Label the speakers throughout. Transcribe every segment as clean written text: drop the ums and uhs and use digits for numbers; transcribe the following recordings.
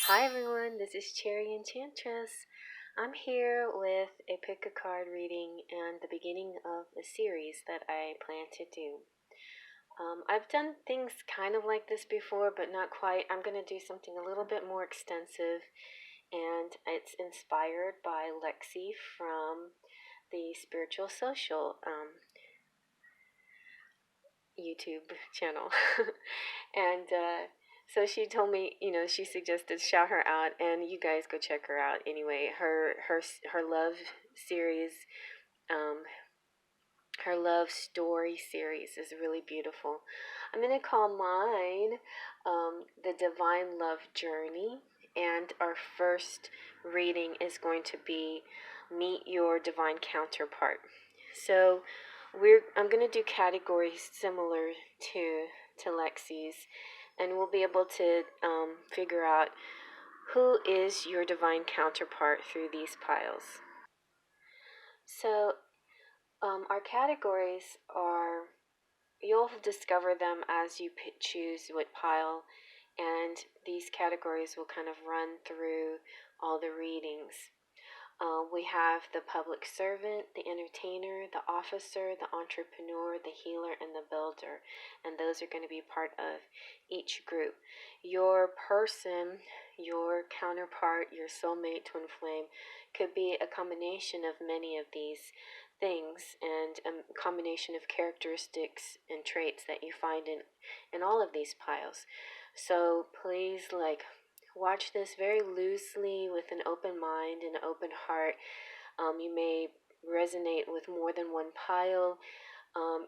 Speaker 1: Hi everyone, this is Cherry Enchantress. I'm here with a pick a card reading and the beginning of a series that I plan to do. I've done things kind of like this before, but not quite. I'm going to do something a little bit more extensive, and it's inspired by Lexi from the Spiritual Social YouTube channel. and so she told me, she suggested shout her out, and you guys go check her out. Anyway, her love series, um, her love story series is really beautiful. I'm gonna call mine the Divine Love Journey, and our first reading is going to be Meet Your Divine Counterpart. So I'm gonna do categories similar to Lexi's, and we'll be able to figure out who is your divine counterpart through these piles. So our categories are, you'll discover them as you choose what pile, and these categories will kind of run through all the readings. We have the public servant, the entertainer, the officer, the entrepreneur, the healer, and the builder. And those are going to be part of each group. Your person, your counterpart, your soulmate, twin flame, could be a combination of many of these things, and a combination of characteristics and traits that you find in all of these piles. So please, watch this very loosely with an open mind and an open heart. You may resonate with more than one pile.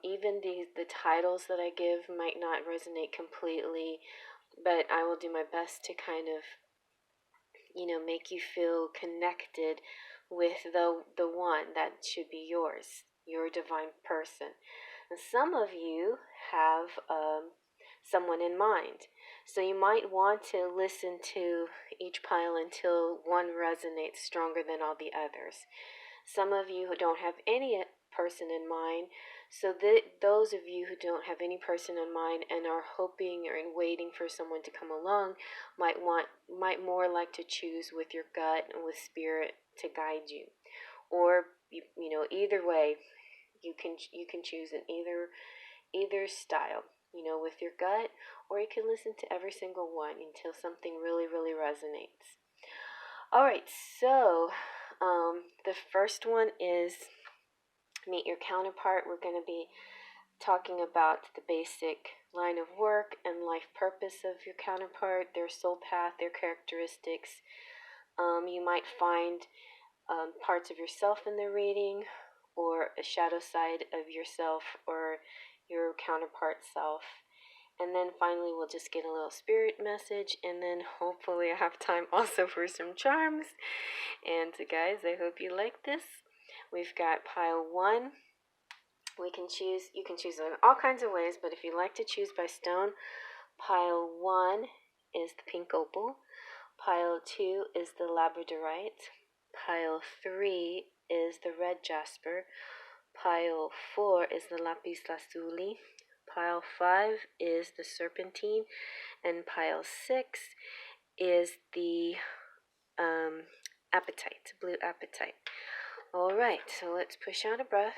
Speaker 1: Even the titles that I give might not resonate completely, but I will do my best to kind of, make you feel connected with the one that should be yours, your divine person. And some of you have someone in mind. So you might want to listen to each pile until one resonates stronger than all the others. Some of you who don't have any person in mind, so those of you who don't have any person in mind and are hoping or waiting for someone to come along might more like to choose with your gut and with spirit to guide you. Or either way, you can choose in either style, with your gut, or you can listen to every single one until something really, really resonates. All right, so the first one is Meet Your Counterpart. We're going to be talking about the basic line of work and life purpose of your counterpart, their soul path, their characteristics. You might find parts of yourself in the reading, or a shadow side of yourself or your counterpart self. And then finally, we'll just get a little spirit message, and then hopefully I have time also for some charms. And guys, I hope you like this. We've got pile 1. You can choose in all kinds of ways, but if you like to choose by stone, pile 1 is the pink opal. Pile 2 is the labadorite. Pile 3 is the red jasper. Pile 4 is the lapis lazuli. Pile 5 is the serpantine. And pile 6 is the apatite, blue apatite. Alright, so let's push out a breath.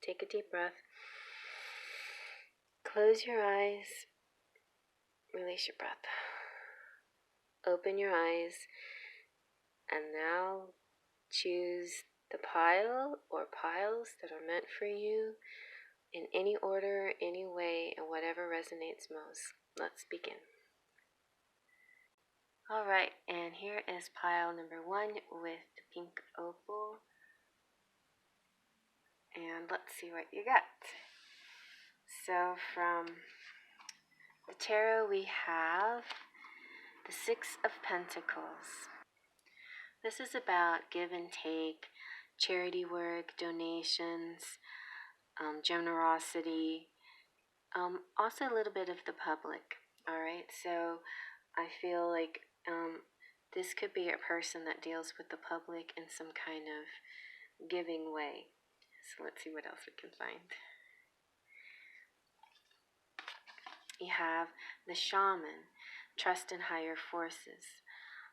Speaker 1: Take a deep breath. Close your eyes. Release your breath. Open your eyes. And now choose the pile or piles that are meant for you in any order, any way, and whatever resonates most. Let's begin. Alright, and here is pile number 1 with the pink opal. And let's see what you got. So from the tarot we have the 6 of Pentacles. This is about give and take, charity work, donations, generosity, also a little bit of the public. Alright, so I feel like this could be a person that deals with the public in some kind of giving way. So let's see what else we can find. You have the shaman, trust in higher forces.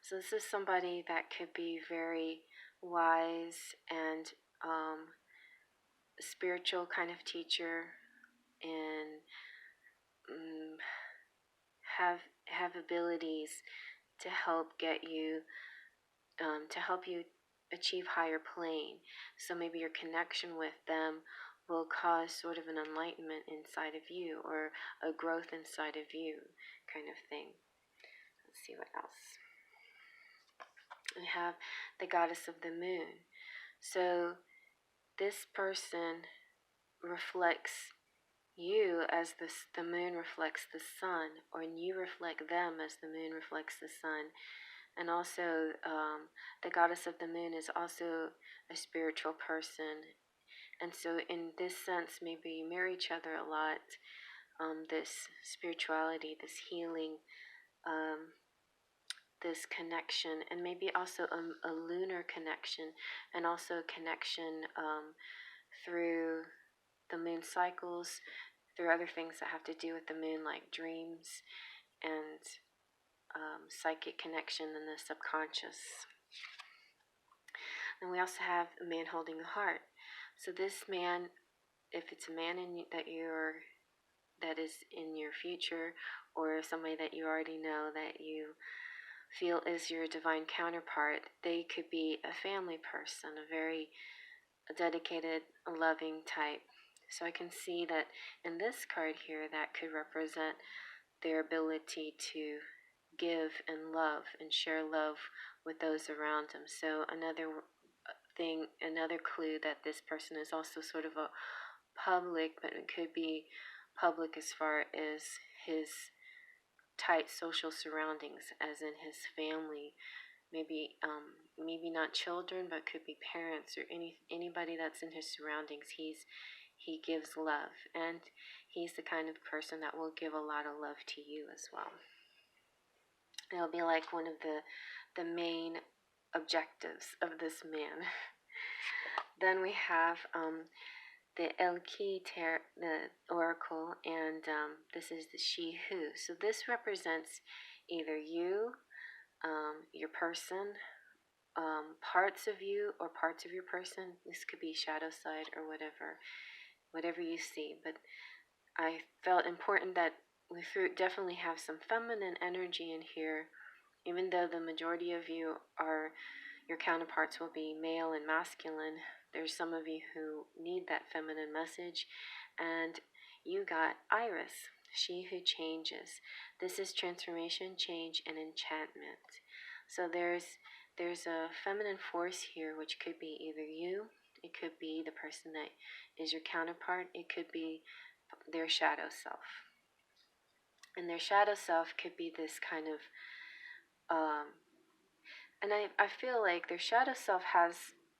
Speaker 1: So this is somebody that could be very wise and spiritual kind of teacher, and um, have abilities to help get you to help you achieve higher plane. So maybe your connection with them will cause sort of an enlightenment inside of you, or a growth inside of you, kind of thing. Let's see what else. We have the goddess of the moon. So this person reflects you as the moon reflects the sun, or you reflect them as the moon reflects the sun. And also, the goddess of the moon is also a spiritual person. And so, in this sense, maybe you mirror each other a lot. This spirituality, this healing, this connection, and maybe also a lunar connection, and also a connection through the moon cycles, through other things that have to do with the moon, like dreams and psychic connection and the subconscious. And we also have a man holding a heart. So this man, if it's a man that is in your future, or somebody that you already know that you feel is your divine counterpart, they could be a family person, a very dedicated, loving type. So I can see that in this card here, that could represent their ability to give and love and share love with those around them. So another clue that this person is also sort of a public, but it could be public as far as his tight social surroundings, as in his family. Maybe not children, but could be parents, or anybody that's in his surroundings. He gives love, and he's the kind of person that will give a lot of love to you as well. It'll be like one of the main objectives of this man. Then we have the the oracle, and this is the she who. So this represents either you, your person, parts of you, or parts of your person. This could be shadow side or whatever you see. But I felt important that we definitely have some feminine energy in here, even though the majority of you are, your counterparts will be male and masculine. There's some of you who need that feminine message, and you got Iris, she who changes. This is transformation, change, and enchantment. So there's a feminine force here, which could be either you, it could be the person that is your counterpart, it could be their shadow self. And their shadow self could be this kind of and I feel like their shadow self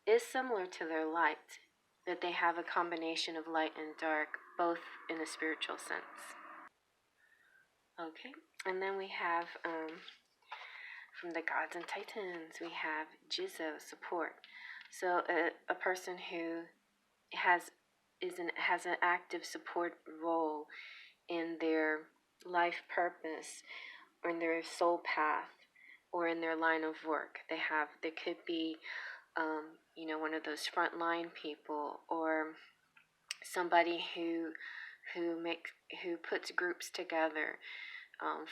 Speaker 1: is similar to their light, that they have a combination of light and dark, both in a spiritual sense. Okay, and then we have from the gods and titans, we have Jizzo, support. So a person who has an active support role in their life purpose, or in their soul path, or in their line of work. They could be one of those frontline people, or somebody who puts groups together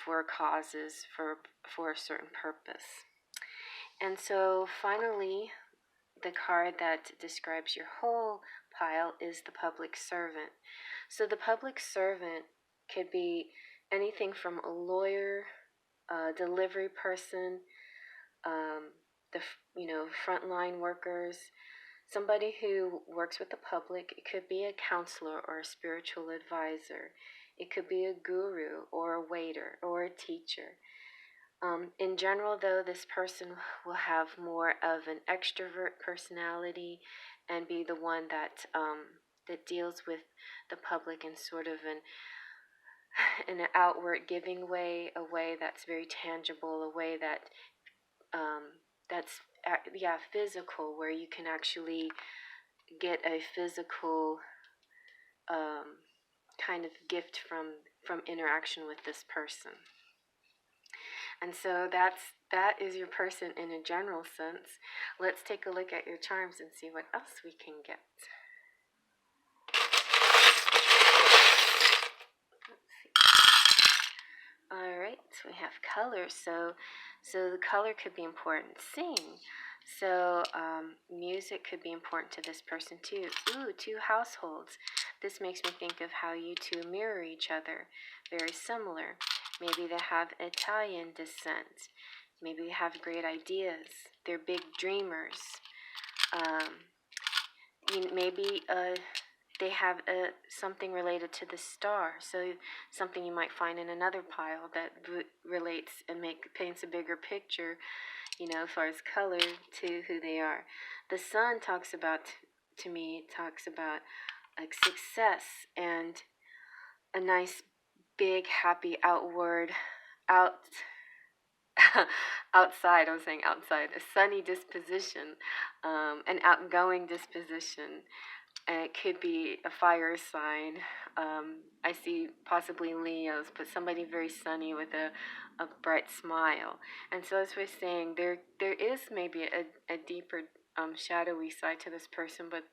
Speaker 1: for causes, for a certain purpose. And so finally, the card that describes your whole pile is the public servant. So the public servant could be anything from a lawyer, a delivery person, the frontline workers, somebody who works with the public. It could be a counselor or a spiritual advisor. It could be a guru or a waiter or a teacher. In general, though, this person will have more of an extrovert personality, and be the one that deals with the public in sort of in an outward giving way, a way that's very tangible, a way that that's physical, where you can actually get a physical kind of gift from interaction with this person. And so that is your person in a general sense. Let's take a look at your charms and see what else we can get. All right, we have colors. So the color could be important. Sing. So music could be important to this person too. Ooh, two households. This makes me think of how you two mirror each other. Very similar. Maybe they have Italian descent. Maybe they have great ideas. They're big dreamers. Maybe they have something related to the star. So something you might find in another pile that relates and paints a bigger picture, as far as color, to who they are. The sun talks about like success and a nice big happy out outside. I was saying outside. A sunny disposition, an outgoing disposition. It could be a fire sign. I see possibly Leos, but somebody very sunny with a bright smile. And so as we're saying, there is maybe a deeper shadowy side to this person, but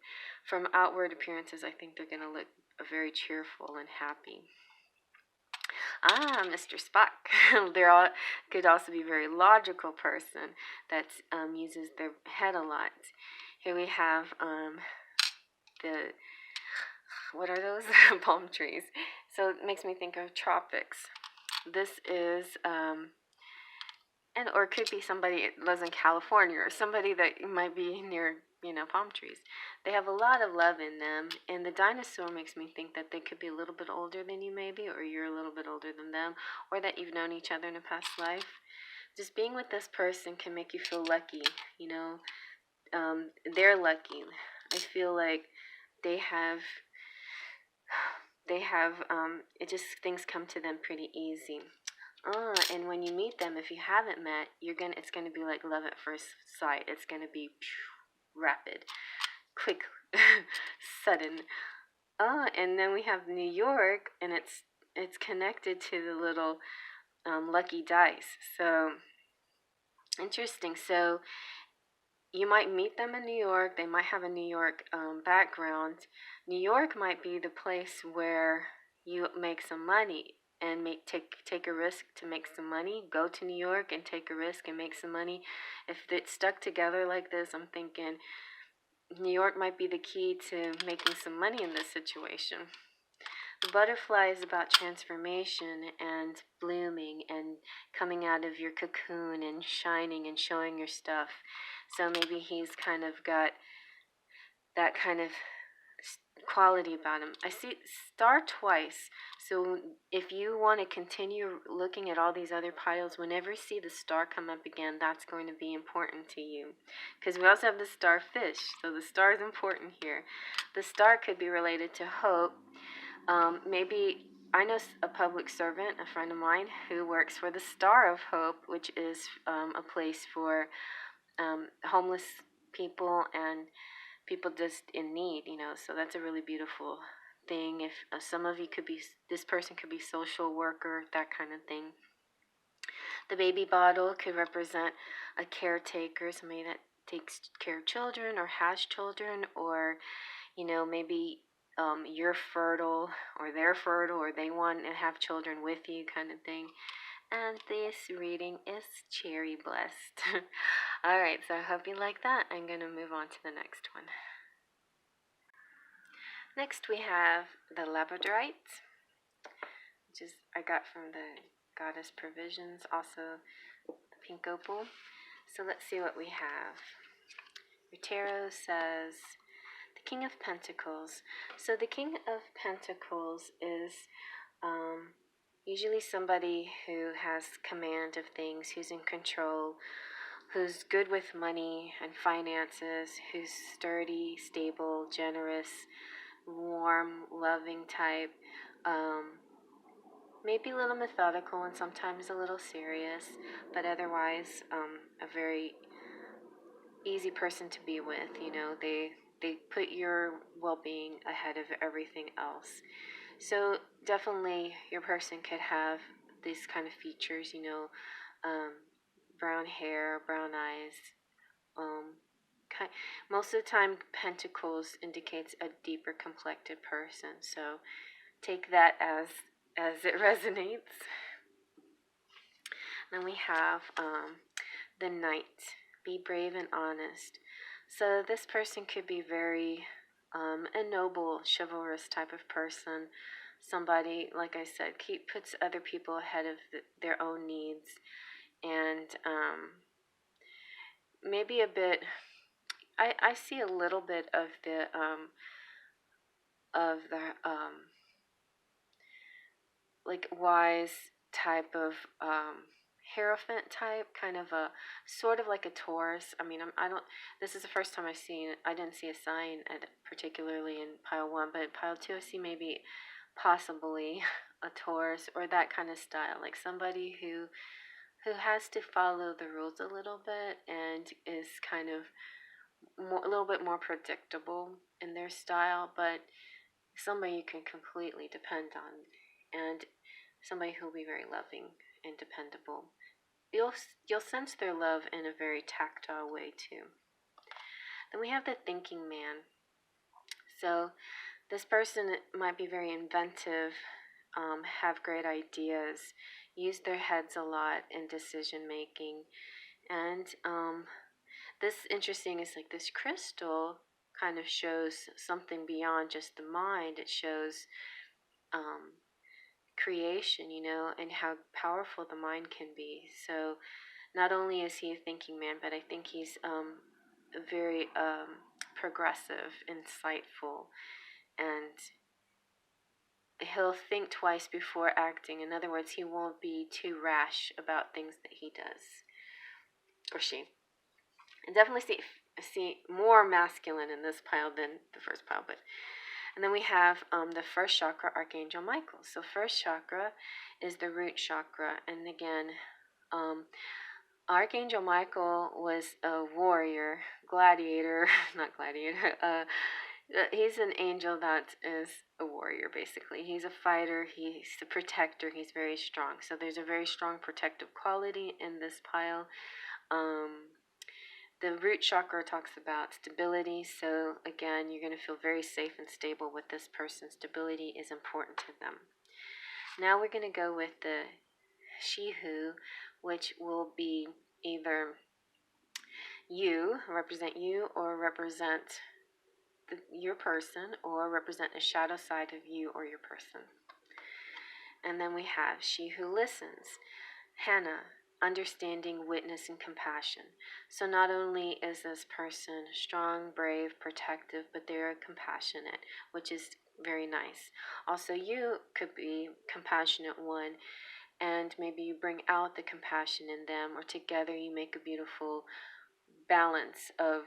Speaker 1: from outward appearances, I think they're going to look very cheerful and happy. Mr. Spock. Could also be a very logical person that uses their head a lot. Here we have what are those? Palm trees. So it makes me think of tropics. This is, or it could be somebody that lives in California, or somebody that might be near, palm trees. They have a lot of love in them, and the dinosaur makes me think that they could be a little bit older than you maybe, or you're a little bit older than them, or that you've known each other in a past life. Just being with this person can make you feel lucky, they're lucky. I feel like they have it just, things come to them pretty easy. And when you meet them, if you haven't met, it's gonna be like love at first sight. It's gonna be rapid, quick, sudden. And then we have New York, and it's connected to the little lucky dice. So interesting. So you might meet them in New York. They might have a New York background. New York might be the place where you make some money and take a risk to make some money. Go to New York and take a risk and make some money. If it's stuck together like this, I'm thinking New York might be the key to making some money in this situation. The butterfly is about transformation and blooming and coming out of your cocoon and shining and showing your stuff. So maybe he's kind of got that kind of quality about him. I see star twice. So if you want to continue looking at all these other piles, whenever you see the star come up again, that's going to be important to you. Because we also have the starfish. So the star is important here. The star could be related to hope. Maybe I know a public servant, a friend of mine, who works for the Star of Hope, which is a place for homeless people and people just in need, so that's a really beautiful thing. If some of you this person could be social worker, that kind of thing. The baby bottle could represent a caretaker, somebody that takes care of children or has children, or maybe you're fertile or they're fertile or they want to have children with you, kind of thing. And this reading is cherry blessed. Alright, so I hope you like that. I'm going to move on to the next one. Next we have the labadorite, which is I got from the Goddess Provisions, also the pink opal. So let's see what we have. Your tarot says the King of Pentacles. So the King of Pentacles is usually somebody who has command of things, who's in control, who's good with money and finances, who's sturdy, stable, generous, warm, loving type, maybe a little methodical and sometimes a little serious, but otherwise a very easy person to be with. They put your well-being ahead of everything else. So definitely your person could have these kind of features, um, brown hair, brown eyes. Um, Most of the time, pentacles indicates a deeper complected person. So take that as it resonates. Then we have the Knight. Be brave and honest. So this person could be very a noble, chivalrous type of person. Somebody, like I said, puts other people ahead of their own needs, and maybe a bit. I see a little bit of the like wise type of hierophant type, kind of a sort of like a Taurus. I mean, I don't. This is the first time I've seen. I didn't see a sign particularly in pile 1, but pile 2 I see maybe possibly a Taurus or that kind of style, like somebody who has to follow the rules a little bit and is kind of a little bit more predictable in their style, but somebody you can completely depend on, and somebody who'll be very loving and dependable. You'll sense their love in a very tactile way too. Then we have the thinking man. So this person might be very inventive, have great ideas, use their heads a lot in decision making, and this interesting is like this crystal kind of shows something beyond just the mind. It shows creation, and how powerful the mind can be. So not only is he a thinking man, but I think he's very progressive, insightful, and he'll think twice before acting. In other words, he won't be too rash about things that he does, or she. And definitely see more masculine in this pile than the first pile. And then we have the first chakra, Archangel Michael. So first chakra is the root chakra, and again, Archangel Michael was a warrior, gladiator, not gladiator. He's an angel that is a warrior, basically. He's a fighter, he's a protector, he's very strong. So there's a very strong protective quality in this pile. The root chakra talks about stability. So again, you're going to feel very safe and stable with this person. Stability is important to them. Now we're going to go with the She-Who, which will be either represent you, or represent your person, or represent a shadow side of you or your person. And then we have She Who Listens, Hannah, understanding, witness, and compassion. So not only is this person strong, brave, protective, but they're compassionate, which is very nice. Also, you could be compassionate one, and maybe you bring out the compassion in them, or together you make a beautiful balance of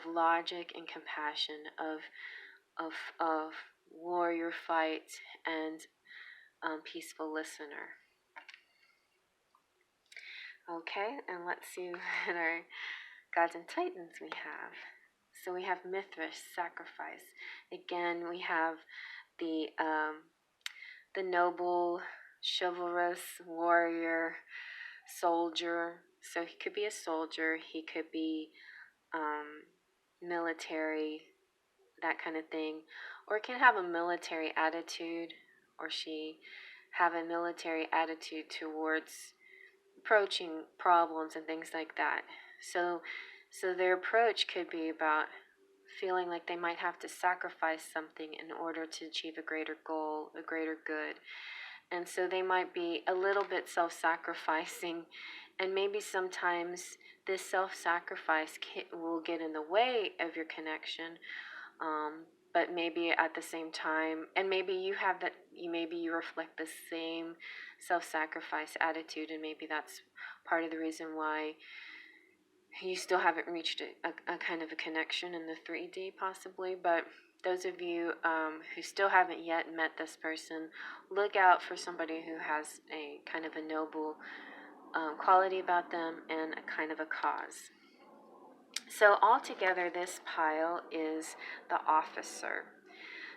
Speaker 1: logic and compassion, of warrior fight and peaceful listener. Okay, and let's see what our gods and titans we have. So we have Mithras, sacrifice. Again, we have the noble, chivalrous warrior, soldier. So he could be a soldier, he could be military, that kind of thing, or can have a military attitude, or she have a military attitude towards approaching problems and things like that. So their approach could be about feeling like they might have to sacrifice something in order to achieve a greater goal, a greater good. And so they might be a little bit self-sacrificing, and maybe sometimes this self-sacrifice will get in the way of your connection, but maybe at the same time, and maybe you have that, maybe you reflect the same self-sacrifice attitude, and maybe that's part of the reason why you still haven't reached a kind of a connection in the 3D possibly. But those of you who still haven't yet met this person, look out for somebody who has a kind of a noble quality about them and a kind of a cause. So altogether, this pile is the officer.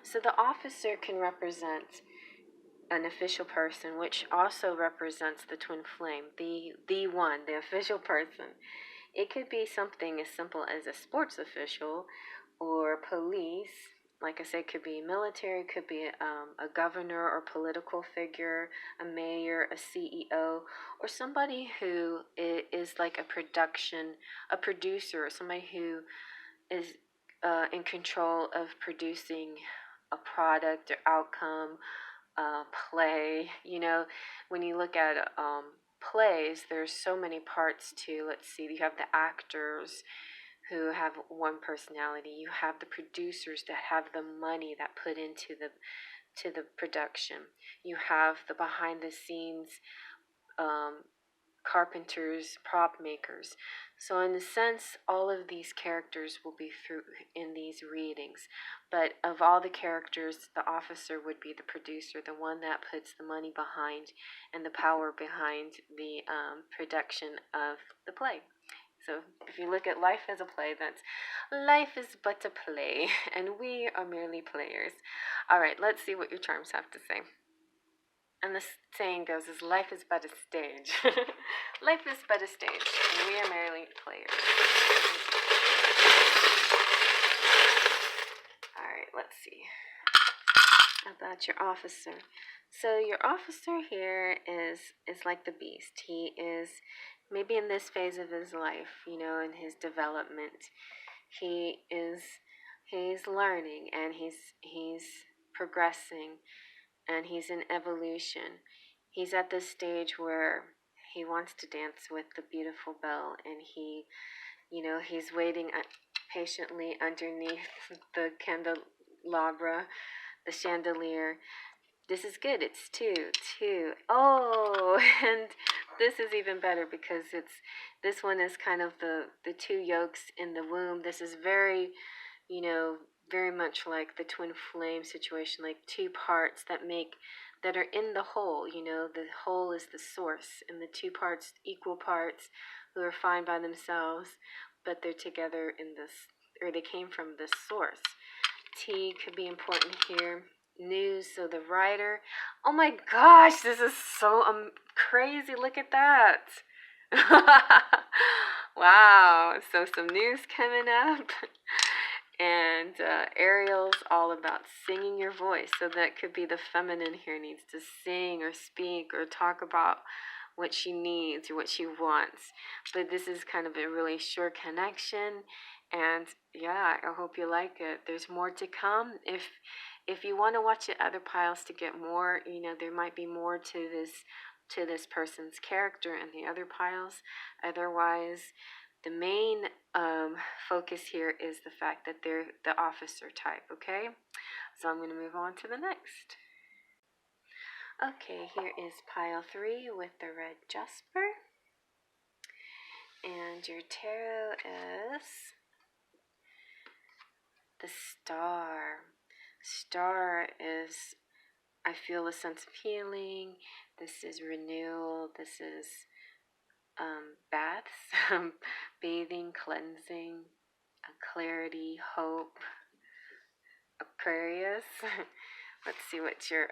Speaker 1: So the officer can represent an official person, which also represents the twin flame, the one, the official person. It could be something as simple as a sports official or police. Like I said, it could be military, could be a governor or political figure, a mayor, a CEO, or somebody who is like a producer, or somebody who is in control of producing a product or outcome, play. You know, when you look at plays, there's so many parts to. Let's see, you have the actors who have one personality. You have the producers that have the money that put into the production. You have the behind the scenes um, carpenters, prop makers. So in a sense, all of these characters will be through in these readings. But of all the characters, the officer would be the producer, the one that puts the money behind and the power behind the production of the play. So if you look at life as a play, that's life is but a play, and we are merely players. All right, let's see what your charms have to say. And the saying goes is life is but a stage. Life is but a stage, and we are merely players. All right, let's see about your officer. So your officer here is like the beast. He is maybe in this phase of his life, you know, in his development. He's learning, and he's progressing, and he's in evolution. He's at this stage where he wants to dance with the beautiful belle, and he's waiting patiently underneath the candelabra, the chandelier. This is good. It's two. Oh, and this is even better because this one is kind of the two yolks in the womb. This is very, very much like the twin flame situation, like two parts that are in the whole. The whole is the source, and the two parts, equal parts, who are fine by themselves, but they're together in this, or they came from this source. T could be important here. News, so the writer. Oh my gosh, this is so crazy. Look at that. Wow, so some news coming up. And Ariel's all about singing your voice. So that could be the feminine here, needs to sing or speak or talk about what she needs or what she wants. But this is kind of a really sure connection. And yeah, I hope you like it. There's more to come. If you want to watch the other piles to get more, there might be more to this person's character in the other piles. Otherwise, the main focus here is the fact that they're the officer type, okay? So I'm going to move on to the next. Okay, here is pile 3 with the red jasper. And your tarot is the star. Star is, I feel a sense of healing. This is renewal. This is baths, bathing, cleansing, clarity, hope, Aquarius. Let's see what your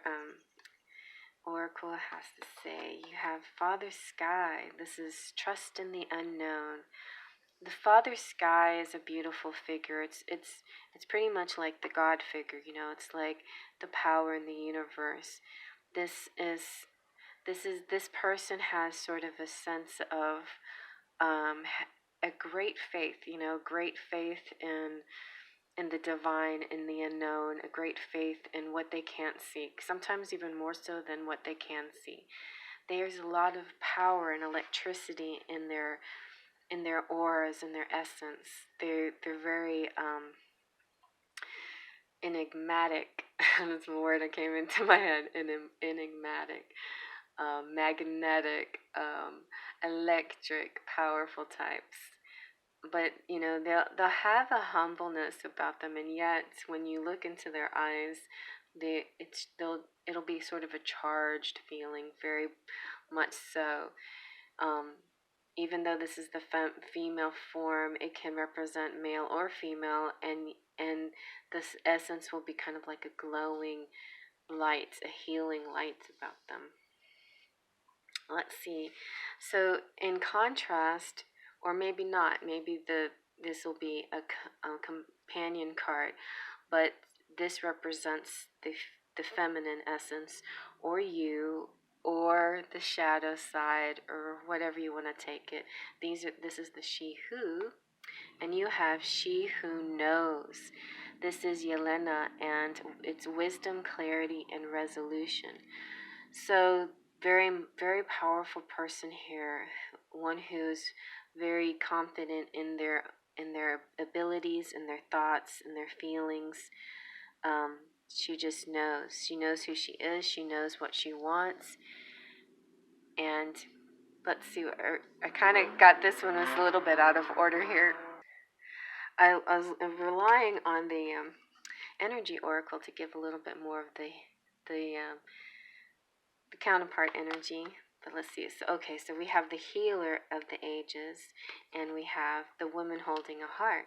Speaker 1: oracle has to say. You have Father Sky. This is trust in the unknown. The Father Sky is a beautiful figure. It's pretty much like the God figure. It's like the power in the universe. This person has sort of a sense of a great faith. Great faith in the divine, in the unknown, a great faith in what they can't see, sometimes even more so than what they can see. There's a lot of power and electricity in their auras, in their essence. They're very enigmatic. That's the word that came into my head. Enigmatic, magnetic, electric, powerful types. But they'll have a humbleness about them, and yet when you look into their eyes, it'll be sort of a charged feeling, very much so. Even though this is the female form, it can represent male or female, and this essence will be kind of like a glowing light, a healing light about them. Let's see. So in contrast, or maybe not, maybe this will be a companion card, but this represents the feminine essence, or you, or the shadow side, or whatever you want to take it. This is the she who, and you have she who knows. This is Yelena, and it's wisdom, clarity, and resolution. So very, very powerful person here, one who's very confident in their abilities, in their thoughts, in their feelings. She just knows. She knows who she is. She knows what she wants. And let's see. I kind of got this one was a little bit out of order here. I was relying on the energy oracle to give a little bit more of the counterpart energy. But let's see. So, okay, so we have the healer of the ages, and we have the woman holding a heart.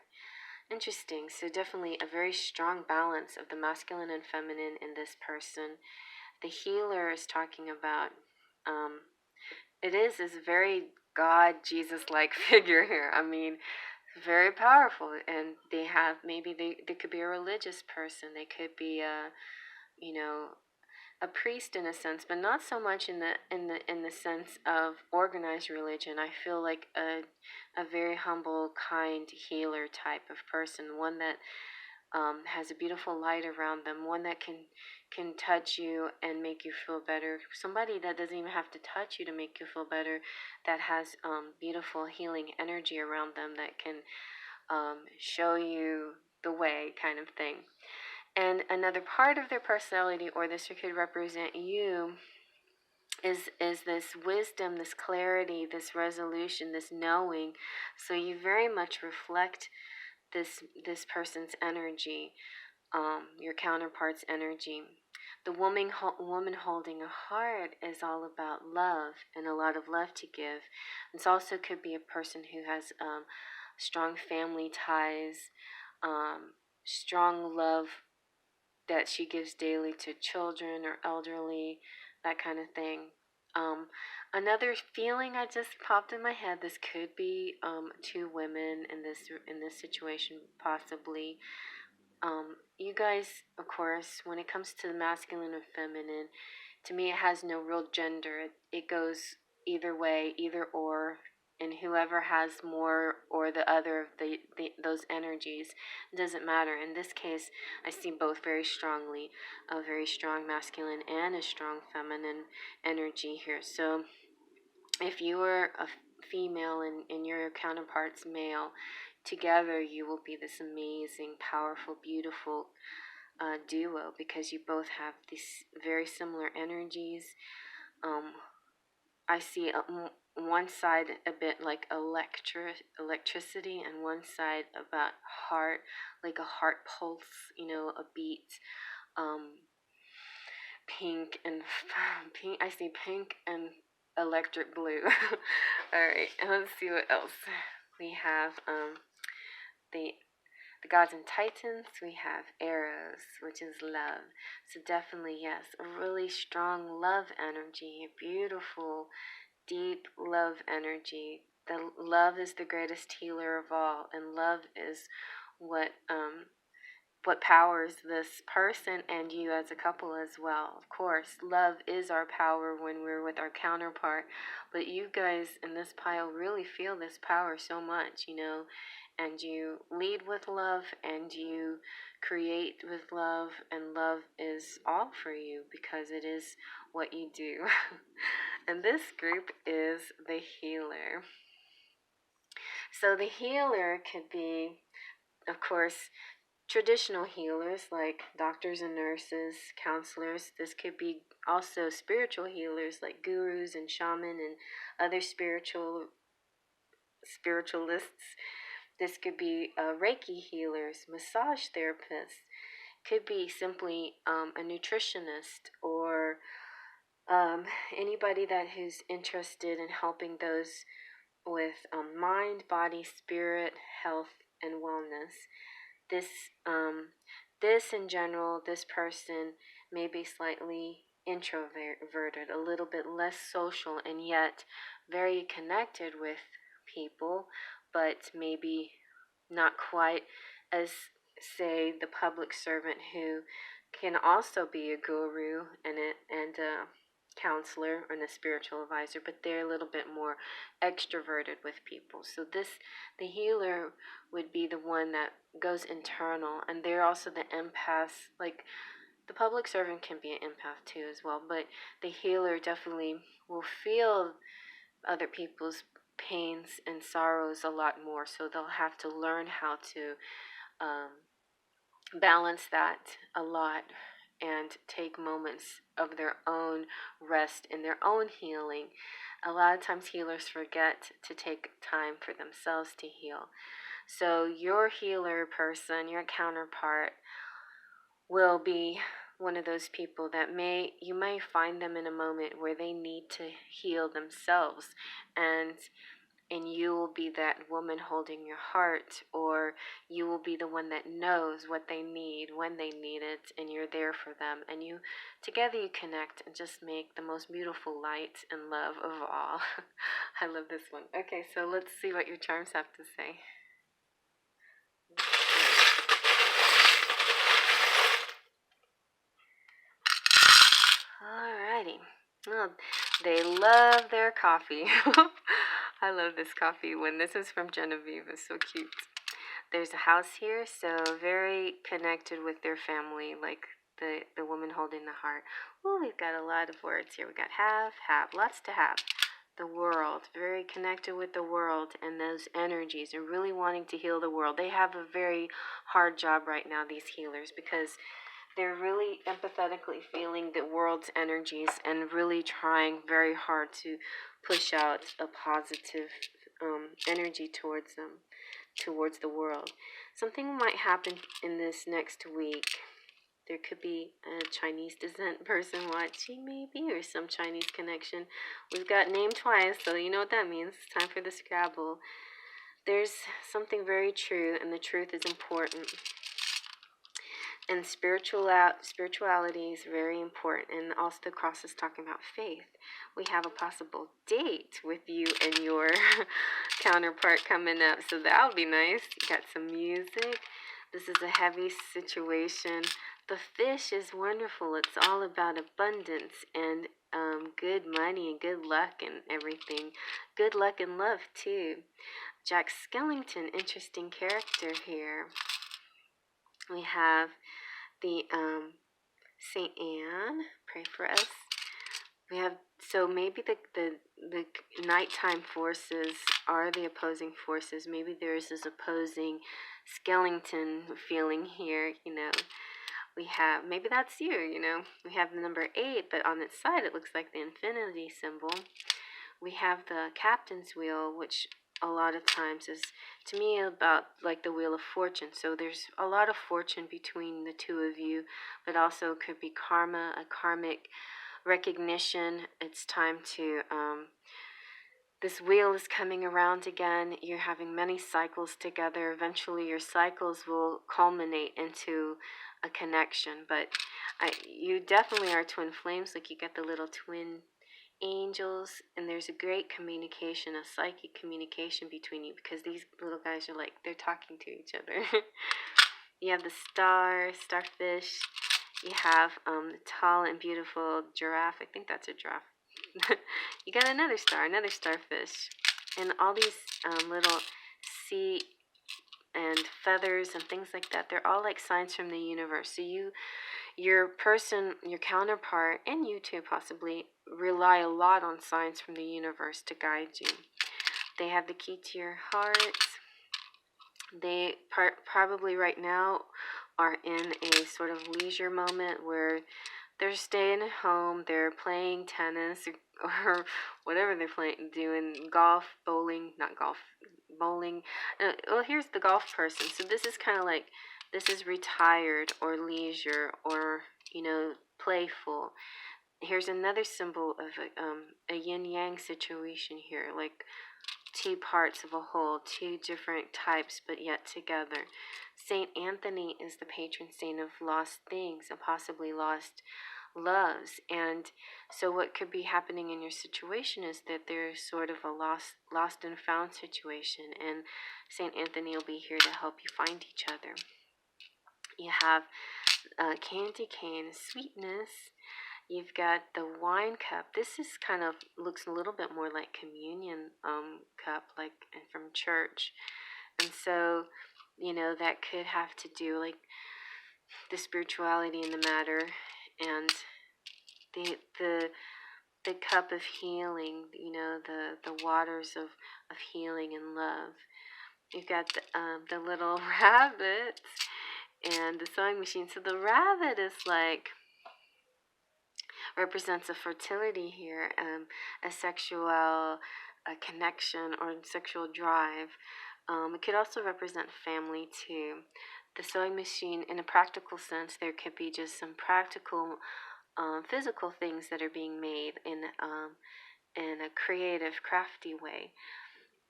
Speaker 1: Interesting. So definitely a very strong balance of the masculine and feminine in this person. The healer is talking about, it is this very God, Jesus-like figure here. I mean, very powerful. And they have, maybe they could be a religious person. They could be you know, a priest in a sense, but not so much in the sense of organized religion. I feel like a very humble, kind healer type of person, one that has a beautiful light around them, one that can touch you and make you feel better. Somebody that doesn't even have to touch you to make you feel better, that has beautiful healing energy around them, that can show you the way, kind of thing. And another part of their personality, or this could represent you, is this wisdom, this clarity, this resolution, this knowing. So you very much reflect this person's energy, your counterpart's energy. The woman holding a heart is all about love and a lot of love to give. It also could be a person who has strong family ties, strong love that she gives daily to children or elderly, that kind of thing. Another feeling I just popped in my head. This could be two women in this situation, possibly. You guys, of course, when it comes to the masculine and feminine, to me it has no real gender. It goes either way, either or, and whoever has more or the other of those energies, it doesn't matter. In this case, I see both very strongly, a very strong masculine and a strong feminine energy here. So if you are a female and your counterpart's male, together you will be this amazing, powerful, beautiful duo, because you both have these very similar energies. I see one side a bit like electricity, and one side about heart, like a heart pulse, a beat. Pink and pink. I see pink and electric blue. All right, and let's see what else we have. The gods and titans. We have Eros, which is love. So definitely, yes, a really strong love energy, beautiful, deep love energy. The love is the greatest healer of all, and love is what powers this person and you as a couple as well. Of course, love is our power when we're with our counterpart, but you guys in this pile really feel this power so much, and you lead with love and you create with love, and love is all for you because it is what you do. And this group is the healer. So the healer could be, of course, traditional healers like doctors and nurses, counselors. This could be also spiritual healers like gurus and shaman and other spiritualists. This could be Reiki healers, massage therapists. Could be simply a nutritionist, or anybody who's interested in helping those with mind, body, spirit, health, and wellness. This this in general, this person maybe slightly introverted, a little bit less social, and yet very connected with people, but maybe not quite as, say, the public servant who can also be a guru and a counselor and a spiritual advisor, but they're a little bit more extroverted with people. So the healer would be the one that goes internal, and they're also the empath. Like, the public servant can be an empath too as well, but the healer definitely will feel other people's pains and sorrows a lot more. So they'll have to learn how to um, balance that a lot and take moments of their own rest and their own healing. A lot of times healers forget to take time for themselves to heal. So your healer person, your counterpart, will be one of those people that you may find them in a moment where they need to heal themselves, and you will be that woman holding your heart, or you will be the one that knows what they need when they need it, and you're there for them, and you together you connect and just make the most beautiful light and love of all. I love this one. Okay, so let's see what your charms have to say. Alrighty. Well, they love their coffee. I love this coffee one. This is from Genevieve. It's so cute. There's a house here, so very connected with their family, like the woman holding the heart. Oh, we've got a lot of words here. We got have, lots to have. The world, very connected with the world and those energies, and really wanting to heal the world. They have a very hard job right now, these healers, because they're really empathetically feeling the world's energies and really trying very hard to push out a positive energy towards them, towards the world. Something might happen in this next week. There could be a Chinese descent person watching, maybe, or some Chinese connection. We've got name twice, so you know what that means. It's time for the Scrabble. There's something very true, and the truth is important. And spirituality is very important. And also the cross is talking about faith. We have a possible date with you and your counterpart coming up, so that'll be nice. You got some music. This is a heavy situation. The fish is wonderful. It's all about abundance and good money and good luck and everything. Good luck and love too. Jack Skellington, interesting character here. We have the Saint Anne, pray for us. We have, so maybe the nighttime forces are the opposing forces. Maybe there's this opposing Skellington feeling here, We have, maybe that's you, We have the number 8, but on its side it looks like the infinity symbol. We have the captain's wheel, which a lot of times is, to me, about like the wheel of fortune. So there's a lot of fortune between the two of you, but also could be karma, a karmic recognition. It's time to, this wheel is coming around again. You're having many cycles together. Eventually your cycles will culminate into a connection, but you definitely are twin flames. Like, you get the little twin angels, and there's a great communication, a psychic communication between you, because these little guys are like, they're talking to each other. You have the starfish. You have the tall and beautiful giraffe. I think that's a giraffe. You got another starfish, and all these little sea and feathers and things like that. They're all like signs from the universe. So your person, your counterpart, and you too possibly rely a lot on signs from the universe to guide you. They have the key to your heart. They probably right now are in a sort of leisure moment where they're staying at home, they're playing tennis or whatever they're doing golf, bowling, not golf, bowling. Well, here's the golf person. So this is kind of like, this is retired or leisure or, playful. Here's another symbol of a yin-yang situation here, like two parts of a whole, two different types, but yet together. Saint Anthony is the patron saint of lost things and possibly lost loves. And so what could be happening in your situation is that there's sort of a lost and found situation, and Saint Anthony will be here to help you find each other. You have candy cane, sweetness. You've got the wine cup. This is kind of looks a little bit more like communion cup, like from church. And so, that could have to do like the spirituality in the matter, and the cup of healing, the waters of healing and love. You've got the little rabbit and the sewing machine. So the rabbit is like, represents a fertility here, a sexual connection or sexual drive. It could also represent family too. The sewing machine, in a practical sense, there could be just some practical physical things that are being made in a creative, crafty way.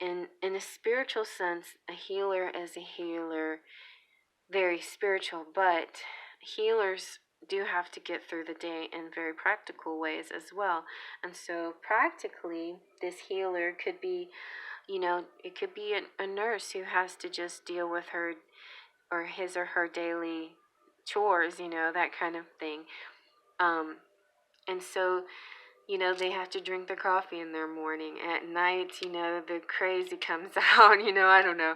Speaker 1: In a spiritual sense, a healer is a healer, very spiritual, but healers do have to get through the day in very practical ways as well. And so practically, this healer could be, it could be a nurse who has to just deal with her or his or her daily chores, that kind of thing. And so, they have to drink their coffee in their morning. At night, the crazy comes out, I don't know.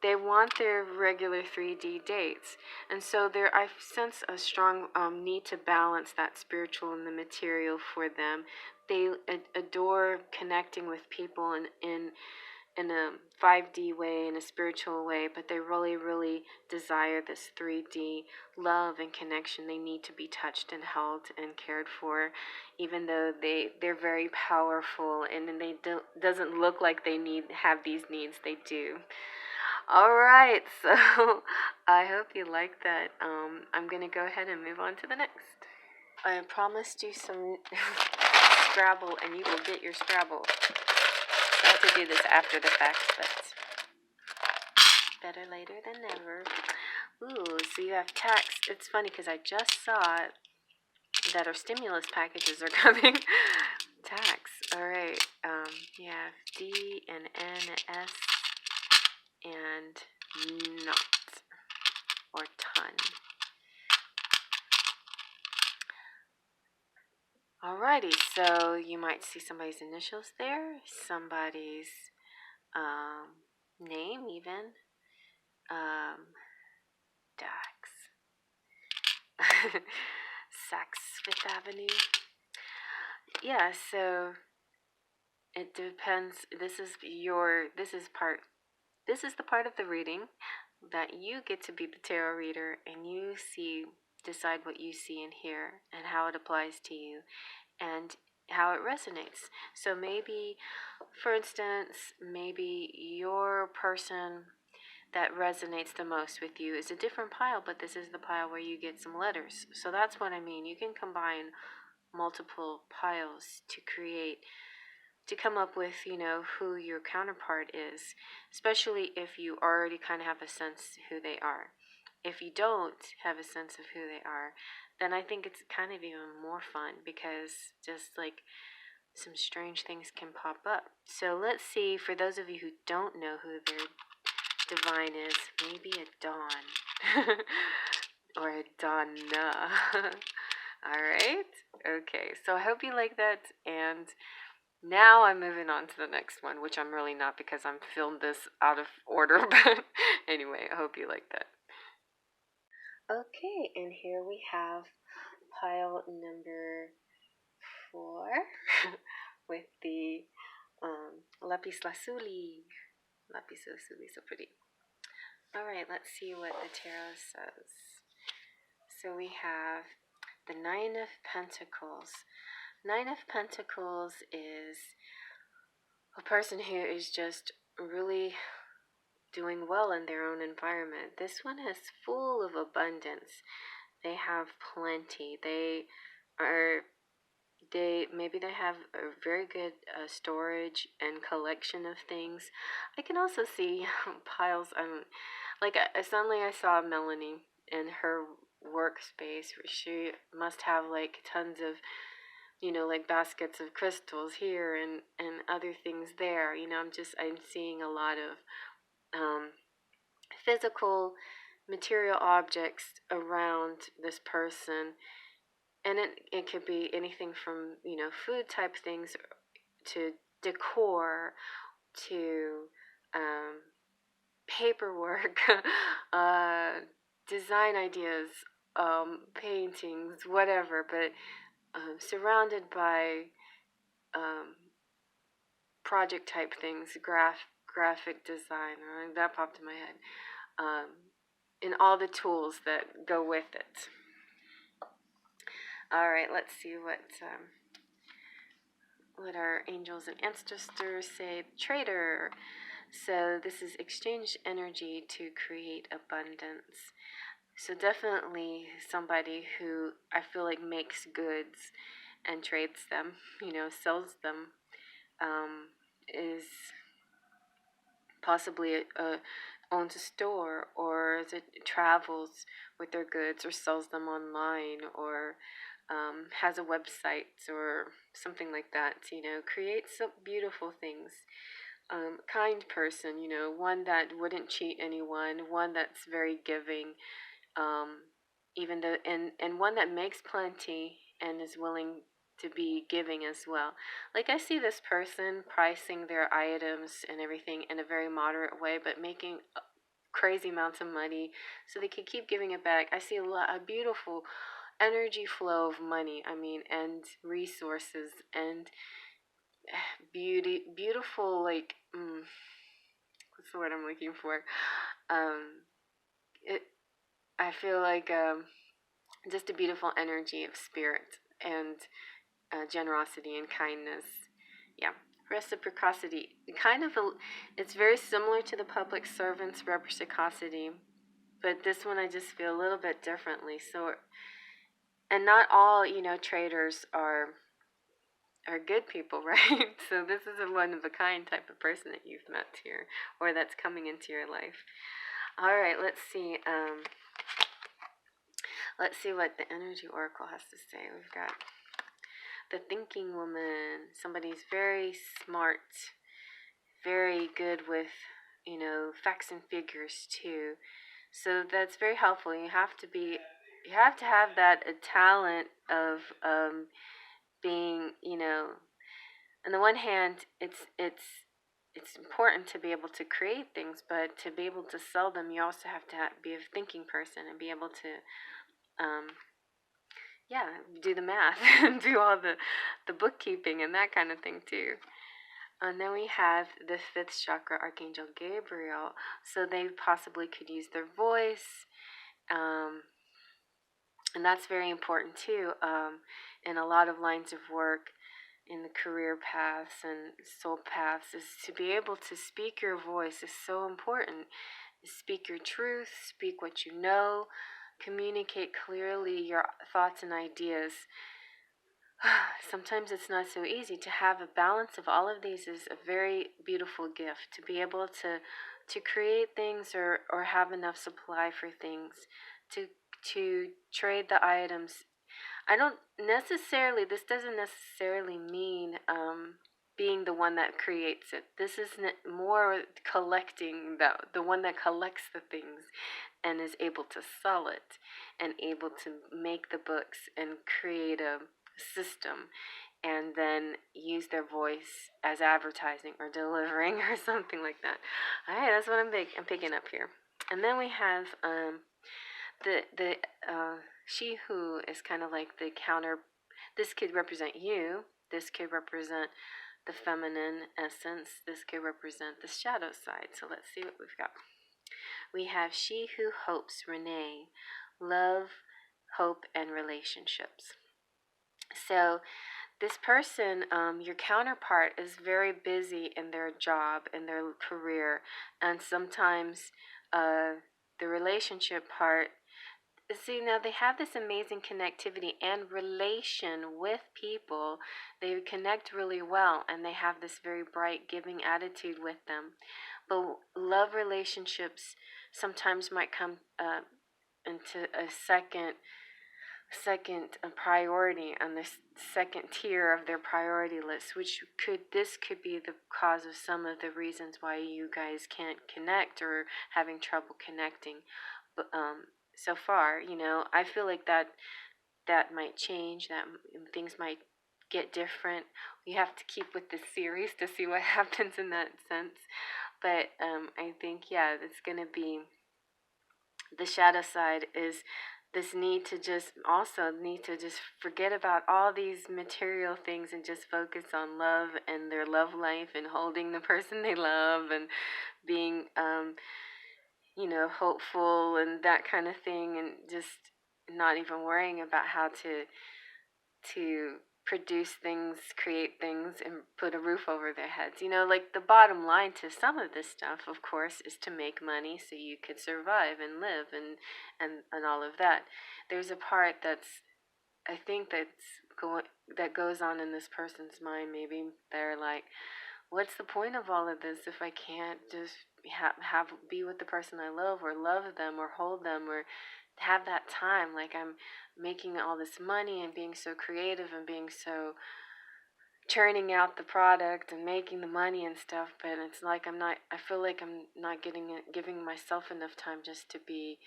Speaker 1: They want their regular 3D dates. And so I sense a strong need to balance that spiritual and the material for them. They adore connecting with people in a 5D way, in a spiritual way, but they really, really desire this 3D love and connection. They need to be touched and held and cared for, even though they're very powerful and they doesn't look like they have these needs. They do. All right, so I hope you like that. I'm going to go ahead and move on to the next. I promised you some Scrabble, and you will get your Scrabble. I have to do this after the fact, but better later than never. Ooh, so you have tax. It's funny because I just saw that our stimulus packages are coming. Tax. All right. You have D and N and S and not or ton. Alrighty, so you might see somebody's initials there, somebody's name even. Dax. Saks Fifth Avenue. Yeah, so it depends. This is the part of the reading that you get to be the tarot reader, and you decide what you see and hear and how it applies to you and how it resonates. So maybe, for instance, maybe your person that resonates the most with you is a different pile, but this is the pile where you get some letters. So that's what I mean. You can combine multiple piles to come up with, who your counterpart is, especially if you already kind of have a sense who they are. If you don't have a sense of who they are, then I think it's kind of even more fun, because just like some strange things can pop up. So let's see, for those of you who don't know who their divine is, maybe a Dawn or a Donna. All right? Okay, so I hope you like that, and now I'm moving on to the next one, which I'm really not, because I'm filmed this out of order, but anyway, I hope you like that. Okay, and here we have pile number 4 with the lapis lazuli. Lapis lazuli, so pretty. All right, let's see what the tarot says. So we have the 9 of Pentacles. 9 of Pentacles is a person who is just really doing well in their own environment. This one is full of abundance. They have plenty. They are maybe they have a very good storage and collection of things. I can also see piles. Like suddenly I saw Melanie in her workspace. She must have like tons of, like baskets of crystals here and other things there. I'm seeing a lot of physical material objects around this person, and it could be anything from food type things to decor to um, paperwork, uh, design ideas, paintings, whatever, but surrounded by um, project type things, graphic design. That popped in my head. Um, and all the tools that go with it. All right, let's see what our angels and ancestors say. Trader. So this is exchange energy to create abundance. So definitely somebody who I feel like makes goods and trades them, sells them, is possibly owns a store, or travels with their goods or sells them online, or has a website or something like that. Creates some beautiful things. Kind person, one that wouldn't cheat anyone, one that's very giving, even though and one that makes plenty and is willing to be giving as well. Like I see this person pricing their items and everything in a very moderate way, but making crazy amounts of money so they can keep giving it back. I see a beautiful energy flow of money. And resources and beautiful, like what's the word I'm looking for? It. I feel like just a beautiful energy of spirit and generosity and kindness. Yeah, reciprocity. It's very similar to the public servant's reciprocity, but this one I just feel a little bit differently. So, and not all traders are good people, right? So this is a one of a kind type of person that you've met here, or that's coming into your life. All right, let's see. Let's see what the energy oracle has to say. We've got the thinking woman. Somebody's very smart, very good with, facts and figures too. So that's very helpful. You have to have that a talent of being, on the one hand, it's important to be able to create things, but to be able to sell them, you also have to be a thinking person and be able to do the math and do all the bookkeeping and that kind of thing too. And then we have the fifth chakra, Archangel Gabriel. So they possibly could use their voice, and that's very important too, in a lot of lines of work, in the career paths and soul paths, is to be able to speak your voice is so important. Speak your truth, speak what you know, communicate clearly your thoughts and ideas. Sometimes it's not so easy. To have a balance of all of these is a very beautiful gift. To be able to create things, or have enough supply for things, to trade the items. This doesn't necessarily mean being the one that creates it. This is more collecting, the one that collects the things and is able to sell it and able to make the books and create a system, and then use their voice as advertising or delivering or something like that. All right, that's what I'm picking up here. And then we have the she who is kind of like the counter. This could represent you. This could represent the feminine essence. This could represent the shadow side. So let's see what we've got. We have she who hopes, Renee, love, hope, and relationships. So this person, your counterpart, is very busy in their job, in their career, and sometimes the relationship part see, now they have this amazing connectivity and relation with people. They connect really well, and they have this very bright, giving attitude with them. But love relationships sometimes might come into a second priority on the second tier of their priority list, which could be the cause of some of the reasons why you guys can't connect or having trouble connecting. But so far, I feel like that might change, that things might get different. We have to keep with this series to see what happens in that sense. But I think, yeah, it's going to be the shadow side is this need to just forget about all these material things and just focus on love and their love life and holding the person they love and being hopeful and that kind of thing, and just not even worrying about how to produce things, create things, and put a roof over their heads. Like the bottom line to some of this stuff, of course, is to make money so you could survive and live and all of that. There's a part I think that goes on in this person's mind. Maybe they're like, what's the point of all of this if I can't just be with the person I love, or love them, or hold them, or have that time? Like, I'm making all this money and being so creative and being so churning out the product and making the money and stuff, but it's like I feel like I'm not giving myself enough time just to be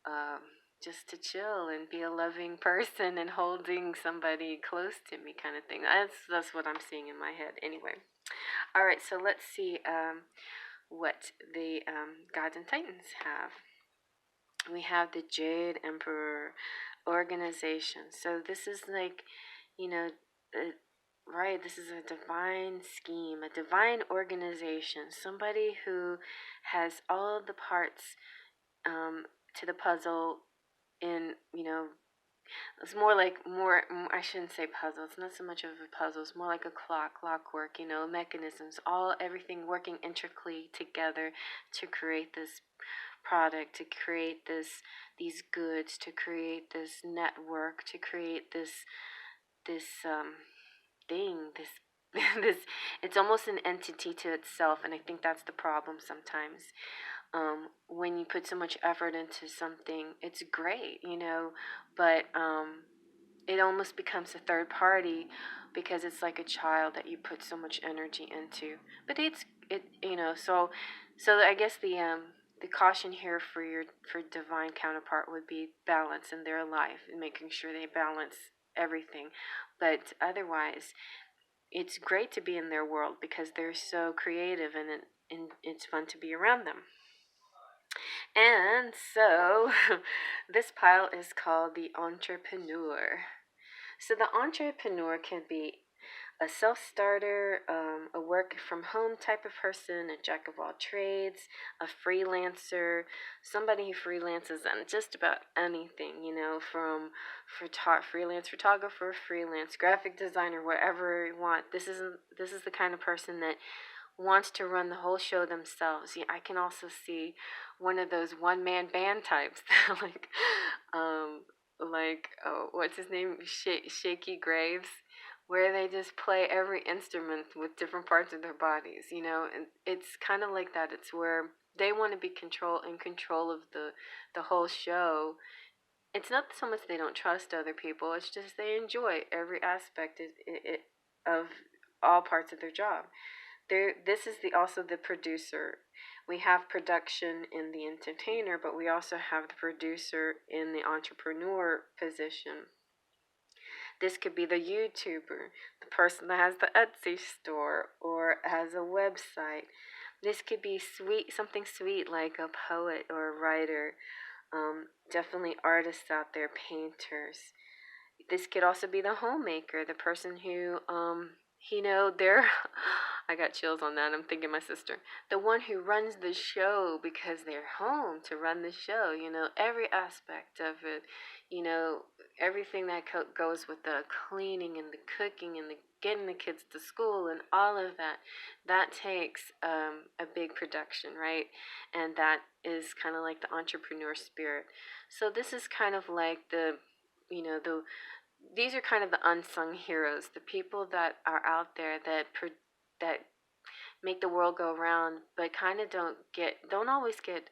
Speaker 1: um, just to chill and be a loving person and holding somebody close to me, kind of thing. That's what I'm seeing in my head anyway. All right, so let's see what the gods and titans have. We have the Jade Emperor organization. So this is like, you know, right, this is a divine scheme, a divine organization, somebody who has all of the parts to the puzzle in, it's more like I shouldn't say puzzle. It's not so much of a puzzle. It's more like a clockwork, mechanisms, everything working intricately together to create this product, to create these goods, to create this network, to create this thing, this it's almost an entity to itself, and I think that's the problem sometimes. When you put so much effort into something, it's great, but it almost becomes a third party because it's like a child that you put so much energy into. But so I guess the caution here for divine counterpart would be balance in their life and making sure they balance everything. But otherwise, it's great to be in their world because they're so creative, and it's fun to be around them. And so this pile is called the entrepreneur. So the entrepreneur can be a self-starter, a work from home type of person, a jack of all trades, a freelancer, somebody who freelances on just about anything, from freelance photographer, freelance graphic designer, whatever you want. This is the kind of person that wants to run the whole show themselves. I can also see one of those one-man band types that what's his name, Shaky Graves, where they just play every instrument with different parts of their bodies, and it's kind of like that. It's where they want to be in control of the whole show. It's not so much they don't trust other people, it's just they enjoy every aspect of all parts of their job. This is also the producer. We have production in the entertainer, but we also have the producer in the entrepreneur position. This could be the YouTuber, the person that has the Etsy store or has a website. This could be something sweet like a poet or a writer. Definitely artists out there, painters. This could also be the homemaker, the person who, they're, I got chills on that. I'm thinking my sister. The one who runs the show because they're home to run the show, every aspect of it, everything that goes with the cleaning and the cooking and the getting the kids to school and all of that, that takes a big production, right? And that is kind of like the entrepreneur spirit. So this is kind of like the, you know, these are kind of the unsung heroes, the people that are out there that make the world go around, but kind of don't always get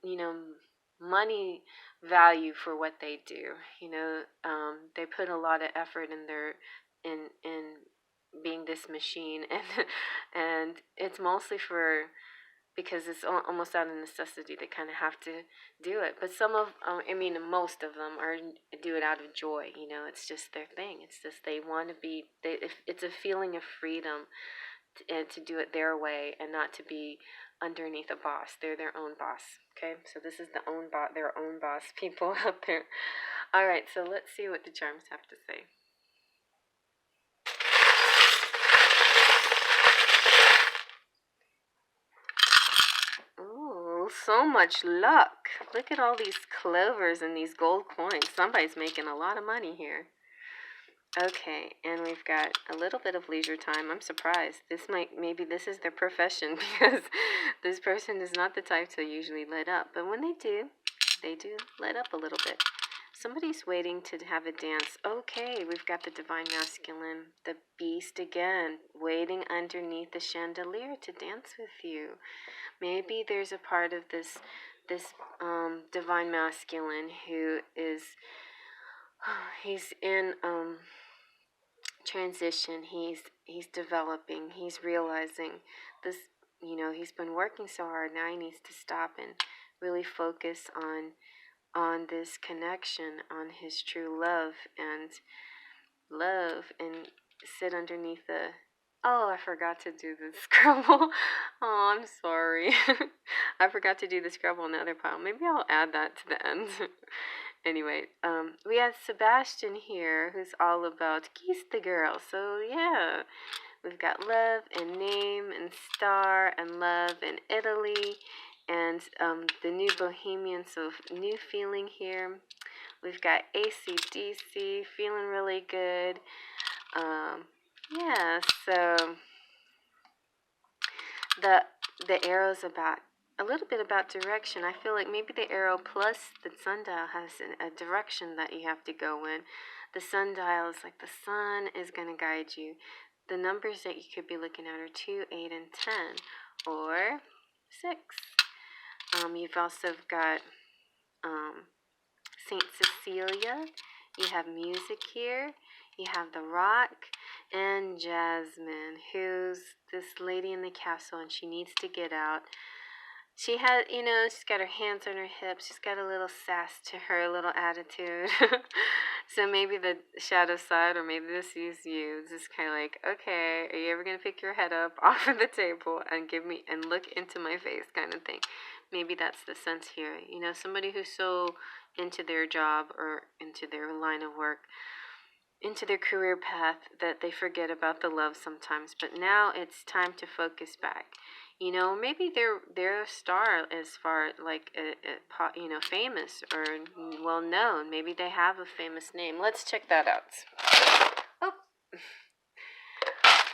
Speaker 1: you know, money value for what they do. You know, they put a lot of effort in their in being this machine, and it's mostly for because it's almost out of necessity. They kind of have to do it. But some of, I mean, most of them are do it out of joy. You know, it's just their thing. It's just they want to be. It's a feeling of freedom and to do it their way and not to be underneath a boss. They're their own boss. Okay, so this is their own boss people out there. All right, so let's see what the charms have to say. Ooh, so much luck. Look at all these clovers and these gold coins. Somebody's making a lot of money here. Okay, and we've got a little bit of leisure time. I'm surprised. Maybe this is their profession because this person is not the type to usually let up. But when they do let up a little bit. Somebody's waiting to have a dance. Okay, we've got the divine masculine, the beast again, waiting underneath the chandelier to dance with you. Maybe there's a part of this divine masculine who is he's in transition. He's developing. He's realizing this. You know, he's been working so hard. Now he needs to stop and really focus on this connection, on his true and sit underneath the. Oh, I forgot to do the scrabble. Oh, I'm sorry. I forgot to do the scrabble in the other pile. Maybe I'll add that to the end. Anyway, we have Sebastian here, who's all about Kiss the Girl. So yeah, we've got love and name and star and love and Italy and the new bohemian, so new feeling here. We've got AC/DC, feeling really good. Yeah, so the arrow's about a little bit about direction. I feel like maybe the arrow plus the sundial has a direction that you have to go in. The sundial is like the sun is going to guide you. The numbers that you could be looking at are 2, 8, and 10, or 6. You've also got Saint Cecilia. You have music here. You have the rock and Jasmine, who's this lady in the castle, and she needs to get out. She has, you know, she's got her hands on her hips. She's got a little sass to her, a little attitude. So maybe the shadow side, or maybe this is you. It's just kind of like, okay, are you ever gonna pick your head up off of the table and give me and look into my face, kind of thing. Maybe that's the sense here. You know, somebody who's so into their job or into their line of work, into their career path, that they forget about the love sometimes. But now it's time to focus back. You know, maybe they're a star as far like you know, famous or well known. Maybe they have a famous name. Let's check that out. Oh,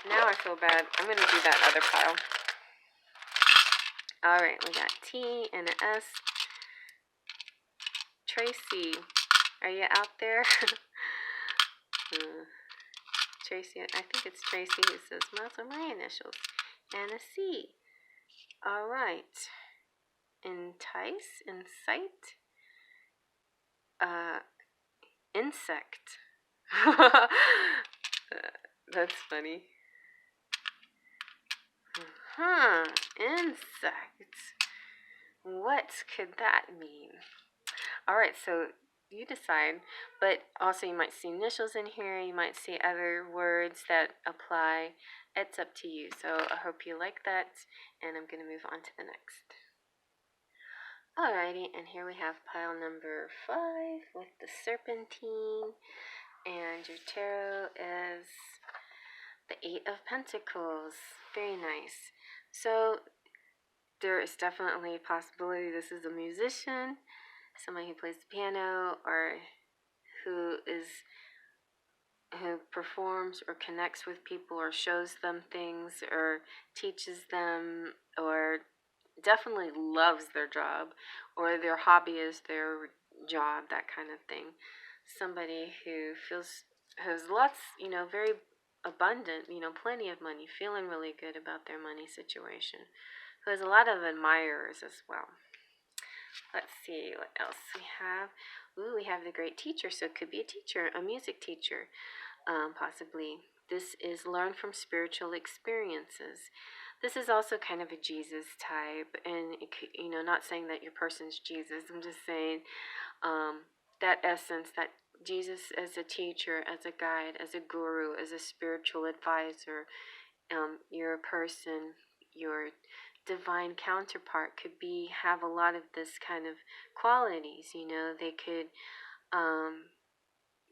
Speaker 1: now I feel bad. I'm gonna do that other pile. All right, we got T and an S. Tracy, are you out there? Tracy, I think it's Tracy who says, "Those are my initials," and a C. All right. Entice, incite, insect. That's funny. Insect. What could that mean? All right, so you decide, but also you might see initials in here. You might see other words that apply. It's up to you. So I hope you like that, and I'm going to move on to the next. Alrighty, and here we have pile number 5 with the serpantine, and your tarot is the 8 of Pentacles. Very nice. So there is definitely a possibility this is a musician, somebody who plays the piano, or who is who performs or connects with people or shows them things or teaches them or definitely loves their job or their hobby is their job, that kind of thing. Somebody who has lots, very abundant, plenty of money, feeling really good about their money situation, who has a lot of admirers as well. Let's see what else we have. Ooh, we have the great teacher, so it could be a teacher, a music teacher, possibly. This is learn from spiritual experiences. This is also kind of a Jesus type, and it could, not saying that your person's Jesus. I'm just saying that essence, that Jesus as a teacher, as a guide, as a guru, as a spiritual advisor, your person, your divine counterpart could have a lot of this kind of qualities. They could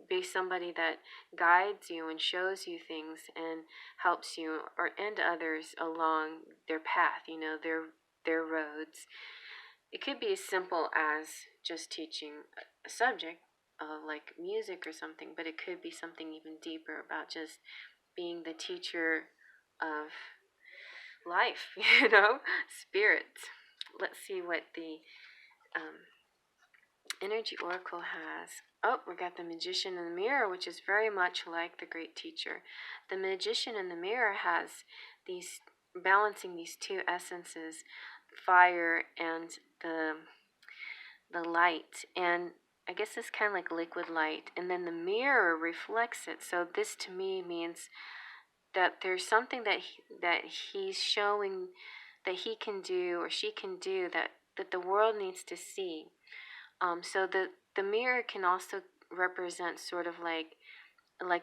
Speaker 1: be somebody that guides you and shows you things and helps you and others along their path, their roads. It could be as simple as just teaching a subject, like music or something, but it could be something even deeper about just being the teacher of life, spirit. Let's see what the energy oracle has. Oh, we got the magician in the mirror, which is very much like the great teacher. The magician in the mirror has these balancing these two essences, fire and the light, and I guess it's kind of like liquid light, and then the mirror reflects it. So this to me means that there's something that he's showing that he can do or she can do that the world needs to see. So the mirror can also represent sort of like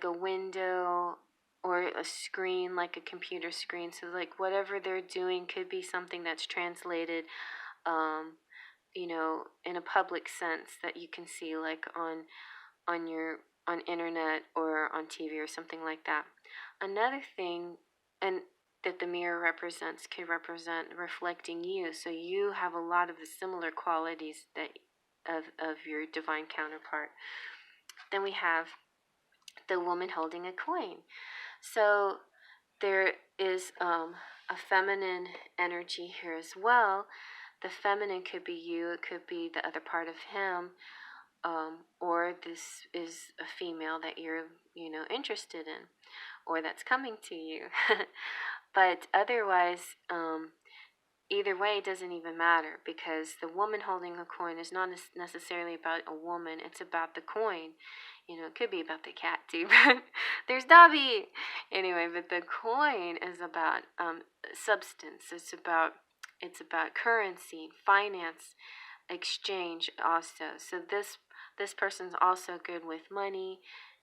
Speaker 1: a window or a screen, like a computer screen. So like whatever they're doing could be something that's translated, in a public sense that you can see, like on internet or on TV or something like that. Another thing, and that the mirror represents, could represent reflecting you. So you have a lot of the similar qualities that of your divine counterpart. Then we have the woman holding a coin. So there is a feminine energy here as well. The feminine could be you, it could be the other part of him, or this is a female that you're, interested in, or that's coming to you. But otherwise, either way, it doesn't even matter, because the woman holding a coin is not necessarily about a woman, it's about the coin. It could be about the cat too, but there's Dobby. Anyway, but the coin is about substance. It's about currency, finance, exchange also. So this person's also good with money,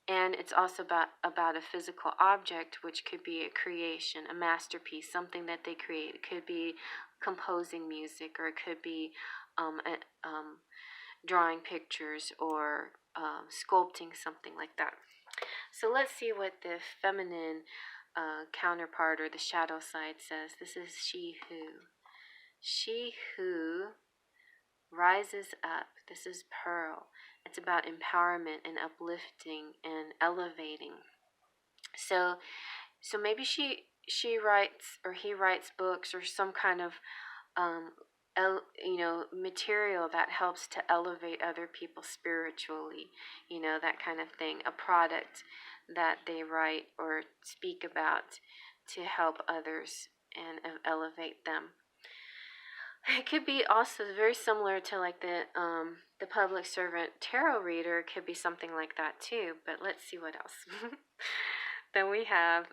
Speaker 1: and it's also about a physical object, which could be a creation, a masterpiece, something that they create. It could be composing music, or it could be drawing pictures, or sculpting, something like that. So let's see what the feminine counterpart, or the shadow side, says. This is she who rises up. This is Pearl. It's about empowerment and uplifting and elevating. So maybe she writes, or he writes books, or some kind of material that helps to elevate other people spiritually, that kind of thing. A product that they write or speak about to help others and elevate them. It could be also very similar to like the public servant tarot reader. It could be something like that too. But let's see what else. Then we have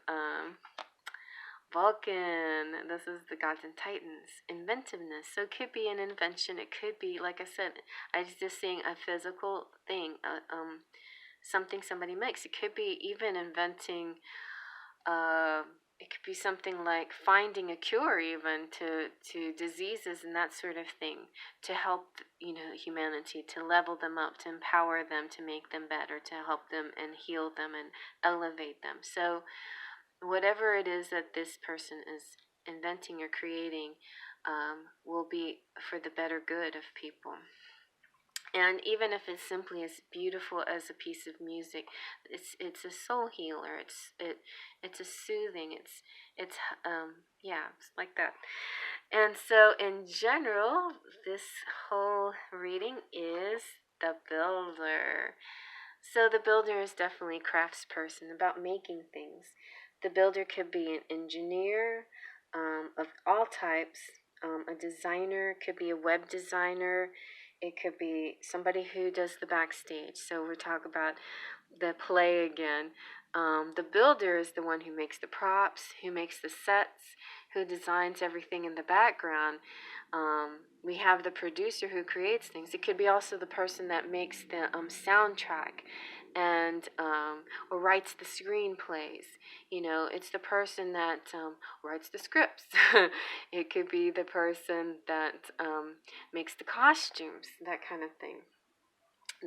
Speaker 1: Vulcan. This is the gods and titans. Inventiveness. So it could be an invention. It could be, like I said, I was just seeing a physical thing, something somebody makes. It could be even inventing. It could be something like finding a cure, even to diseases and that sort of thing, to help humanity, to level them up, to empower them, to make them better, to help them and heal them and elevate them. So whatever it is that this person is inventing or creating will be for the better good of people. And even if it's simply as beautiful as a piece of music, it's a soul healer. It's a soothing. It's yeah, it's like that. And so in general, this whole reading is the builder. So the builder is definitely a craftsperson about making things. The builder could be an engineer of all types. A designer could be a web designer. It could be somebody who does the backstage. So we're talking about the play again. The builder is the one who makes the props, who makes the sets, who designs everything in the background. We have the producer who creates things. It could be also the person that makes the soundtrack and or writes the screenplays. You know, it's the person that writes the scripts. It could be the person that makes the costumes, that kind of thing.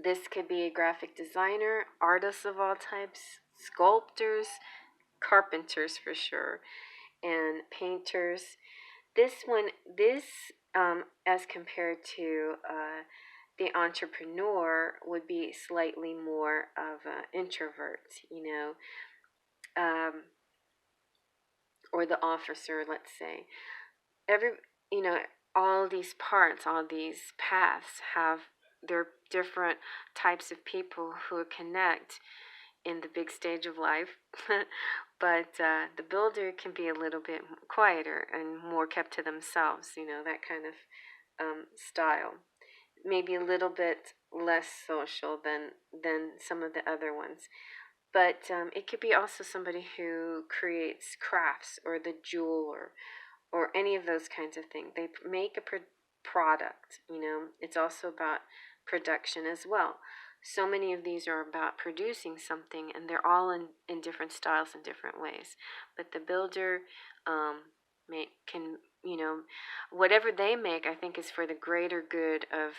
Speaker 1: This could be a graphic designer, artists of all types, sculptors, carpenters for sure, and painters. This as compared to the entrepreneur, would be slightly more of an introvert, you know, um, or the officer, let's say. Every, you know, all these parts, all these paths have their different types of people who connect in the big stage of life. But the builder can be a little bit quieter and more kept to themselves, you know, that kind of style. Maybe a little bit less social than some of the other ones. But it could be also somebody who creates crafts or the jewel or any of those kinds of things. They make a product, you know. It's also about production as well. So many of these are about producing something, and they're all in different styles and different ways. But the builder can, you know, whatever they make, I think is for the greater good of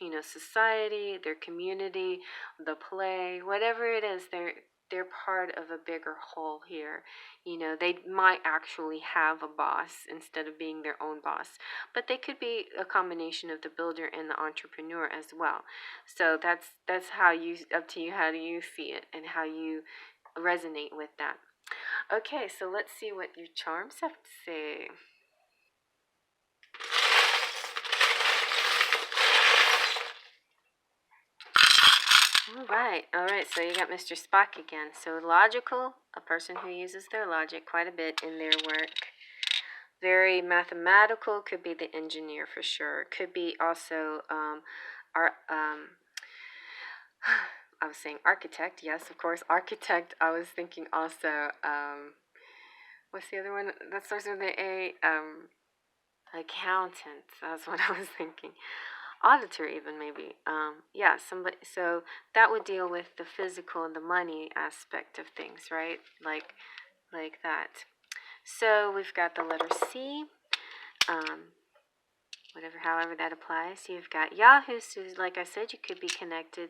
Speaker 1: you know, society, their community, the play, whatever it is. They're part of a bigger whole here. You know, they might actually have a boss instead of being their own boss, but they could be a combination of the builder and the entrepreneur as well. So that's how you, up to you, how do you see it and how you resonate with that. Okay, so let's see what your charms have to say. All right. So you got Mr. Spock again. So logical, a person who uses their logic quite a bit in their work. Very mathematical, could be the engineer for sure. Could be also our I was saying architect. Yes, of course, architect. I was thinking also what's the other one that starts with the A? Accountant. That's what I was thinking. Auditor, even maybe. Yeah, somebody. So that would deal with the physical and the money aspect of things, right? Like that. So we've got the letter C. Whatever, however that applies. So you've got Yahoos, who's, like I said, you could be connected.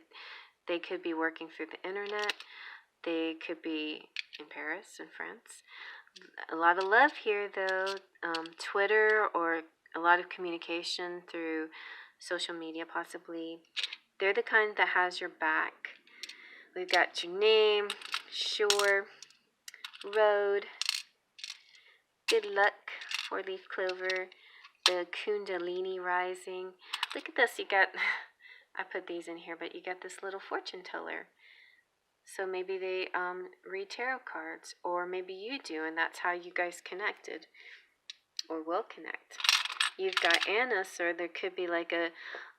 Speaker 1: They could be working through the internet. They could be in Paris, in France. A lot of love here, though. Twitter, or a lot of communication through social media, possibly. They're the kind that has your back. We've got your name, sure, road, good luck, four-leaf clover, the kundalini rising. Look at this. You got, I put these in here, but you got this little fortune teller. So maybe they read tarot cards, or maybe you do, and that's how you guys connected, or will connect. You've got Anna, so there could be like a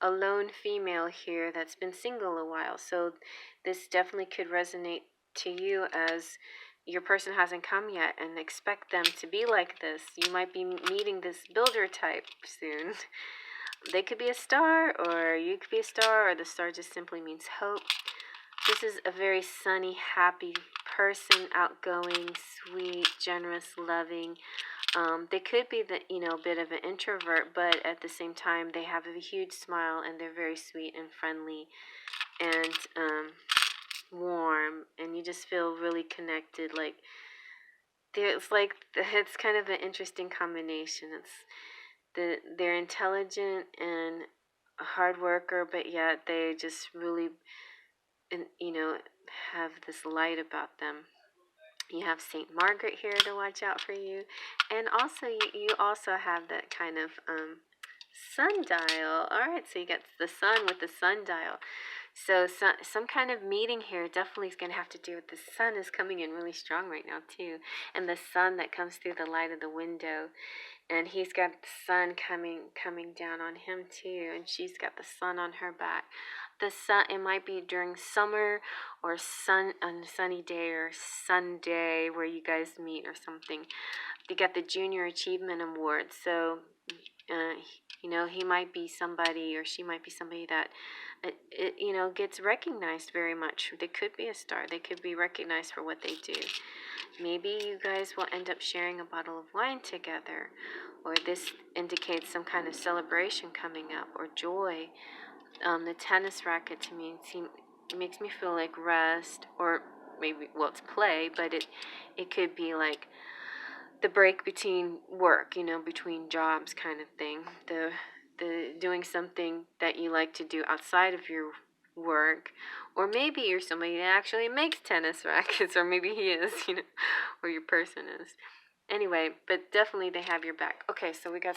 Speaker 1: lone female here that's been single a while. So this definitely could resonate to you, as your person hasn't come yet, and expect them to be like this. You might be meeting this builder type soon. They could be a star, or you could be a star, or the star just simply means hope. This is a very sunny, happy person, outgoing, sweet, generous, loving. They could be a bit of an introvert, but at the same time, they have a huge smile, and they're very sweet and friendly and warm, and you just feel really connected. It's kind of an interesting combination. They're intelligent and a hard worker, but yet they just really, have this light about them. You have Saint Margaret here to watch out for you, and also you also have that kind of sundial. All right, so you got the sun with the sundial. So some kind of meeting here definitely is going to have to do with the sun is coming in really strong right now too, and the sun that comes through the light of the window, and he's got the sun coming down on him too, and she's got the sun on her back. The sun, it might be during summer or on a sunny day or Sunday where you guys meet or something. They got the Junior Achievement Award, so uh, he might be somebody or she might be somebody that gets recognized very much. They could be a star. They could be recognized for what they do. Maybe you guys will end up sharing a bottle of wine together, or this indicates some kind of celebration coming up or joy. The tennis racket to me it makes me feel like rest, or maybe, well, it's play, but it could be like the break between work, between jobs kind of thing. The doing something that you like to do outside of your work, or maybe you're somebody that actually makes tennis rackets, or maybe he is, or your person is. Anyway, but definitely they have your back. Okay, so we got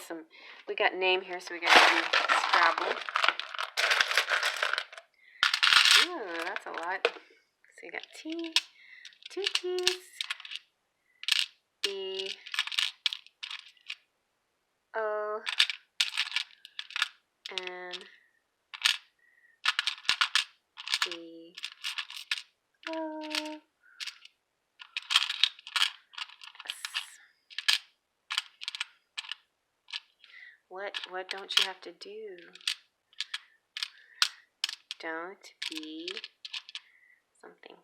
Speaker 1: name here, so we got to do Scrabble. Ooh, that's a lot. So you got T, 2 T's, B, O, and B, O, S. What don't you have to do? Don't be something.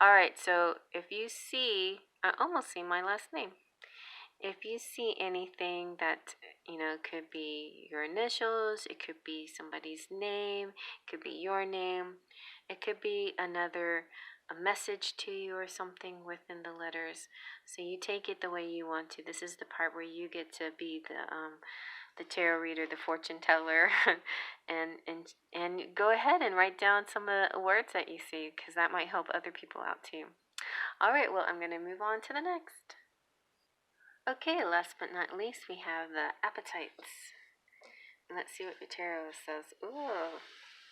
Speaker 1: All right, so if you see, I almost see my last name. If you see anything that, could be your initials, it could be somebody's name, it could be your name, it could be a message to you or something within the letters. So you take it the way you want to. This is the part where you get to be the tarot reader, the fortune teller, and go ahead and write down some of the words that you see, because that might help other people out too. All right, well, I'm going to move on to the next. Okay, last but not least, we have the apatites. Let's see what the tarot says. Ooh,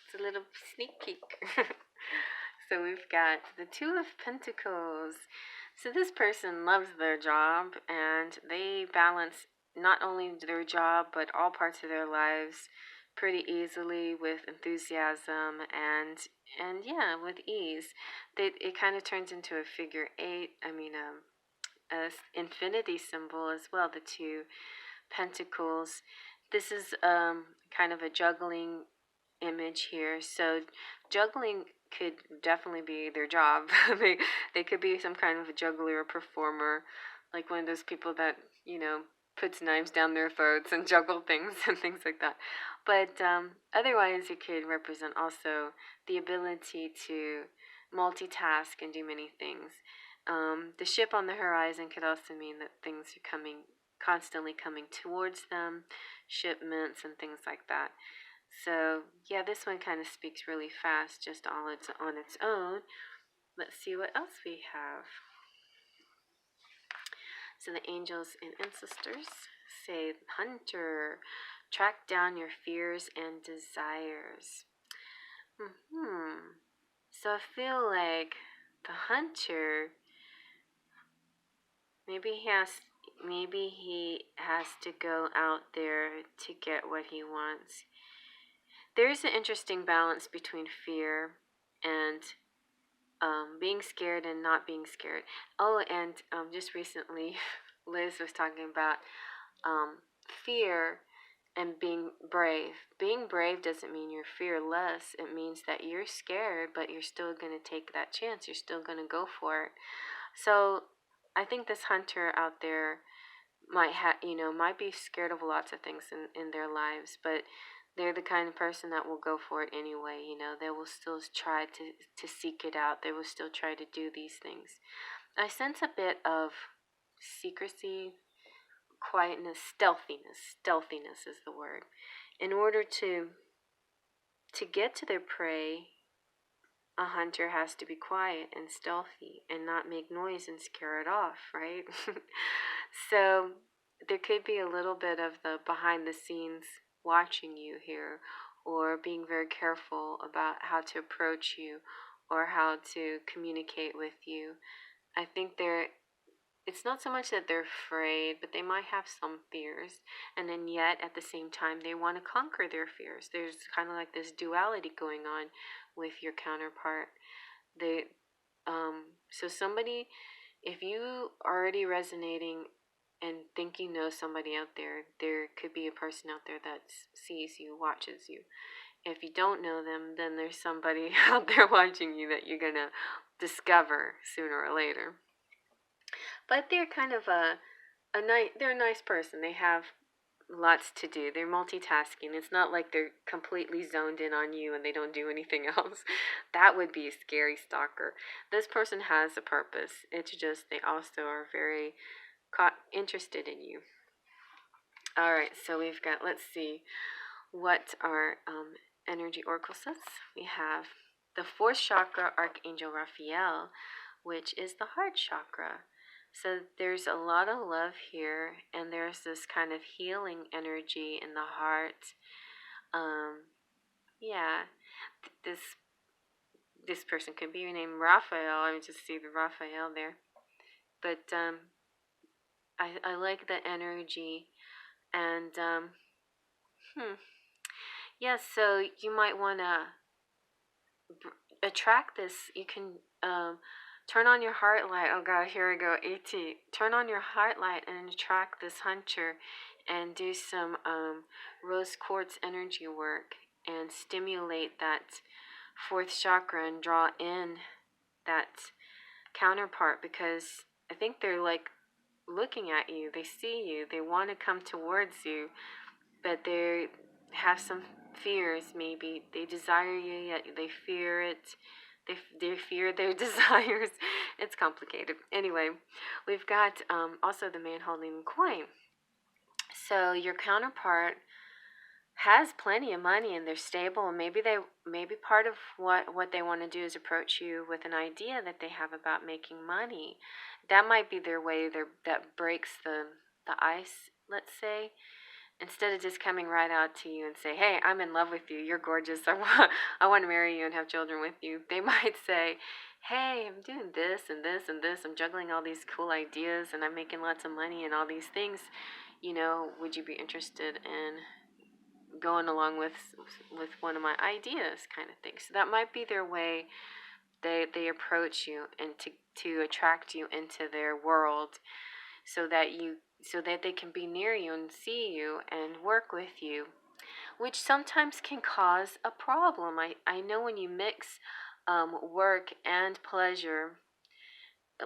Speaker 1: it's a little sneak peek. So we've got the Two of Pentacles. So this person loves their job, and they balance not only their job but all parts of their lives pretty easily with enthusiasm and yeah, with ease. It kind of turns into a figure eight. A infinity symbol as well, the Two Pentacles. This is kind of a juggling image here. So juggling could definitely be their job. They could be some kind of a juggler or performer, like one of those people that, puts knives down their throats and juggle things and things like that. But otherwise, it could represent also the ability to multitask and do many things. The ship on the horizon could also mean that things are constantly coming towards them, shipments and things like that. So yeah, this one kind of speaks really fast, just on its own. Let's see what else we have. So the angels and ancestors say, Hunter, track down your fears and desires. So I feel like the hunter, maybe he has to go out there to get what he wants. There's an interesting balance between fear and being scared and not being scared. Oh, and just recently, Liz was talking about fear and being brave. Being brave doesn't mean you're fearless. It means that you're scared, but you're still going to take that chance. You're still going to go for it. So I think this hunter out there might be scared of lots of things in their lives, but they're the kind of person that will go for it anyway. They will still try to seek it out. They will still try to do these things. I sense a bit of secrecy, quietness, stealthiness. Stealthiness is the word. in order to get to their prey, a hunter has to be quiet and stealthy and not make noise and scare it off, right? So there could be a little bit of the behind the scenes watching you here, or being very careful about how to approach you or how to communicate with you. I think it's not so much that they're afraid, but they might have some fears. And then yet at the same time, they want to conquer their fears. There's kind of like this duality going on with your counterpart. They, so somebody, if you are already resonating and think you know somebody out there, there could be a person out there that sees you, watches you. If you don't know them, then there's somebody out there watching you that you're gonna discover sooner or later. But they're kind of they're a nice person. They have lots to do. They're multitasking. It's not like they're completely zoned in on you and they don't do anything else. That would be a scary stalker. This person has a purpose. It's just they also are very interested in you. All right, so we've got, let's see what our energy oracle says. We have the fourth chakra, Archangel Raphael, which is the heart chakra. So there's a lot of love here, and there's this kind of healing energy in the heart. Yeah, this person could be named Raphael. I just see the Raphael there, but I like the energy, and yeah. So you might want to attract this. You can turn on your heart light. Oh God, here we go. AT. Turn on your heart light and attract this hunter, and do some rose quartz energy work and stimulate that fourth chakra and draw in that counterpart, because I think they're like looking at you. They see you. They want to come towards you, but they have some fears. Maybe they desire you, yet they fear it. They fear their desires. It's complicated. Anyway, we've got also the man holding the coin. So your counterpart has plenty of money and they're stable, and maybe part of what they want to do is approach you with an idea that they have about making money. That might be their way that breaks the ice, let's say. Instead of just coming right out to you and say, "Hey, I'm in love with you. You're gorgeous. I want to marry you and have children with you." They might say, "Hey, I'm doing this and this and this. I'm juggling all these cool ideas and I'm making lots of money and all these things. Would you be interested in going along with one of my ideas," kind of thing. So that might be their way they approach you, and to attract you into their world, so that they can be near you and see you and work with you, which sometimes can cause a problem. I know when you mix work and pleasure,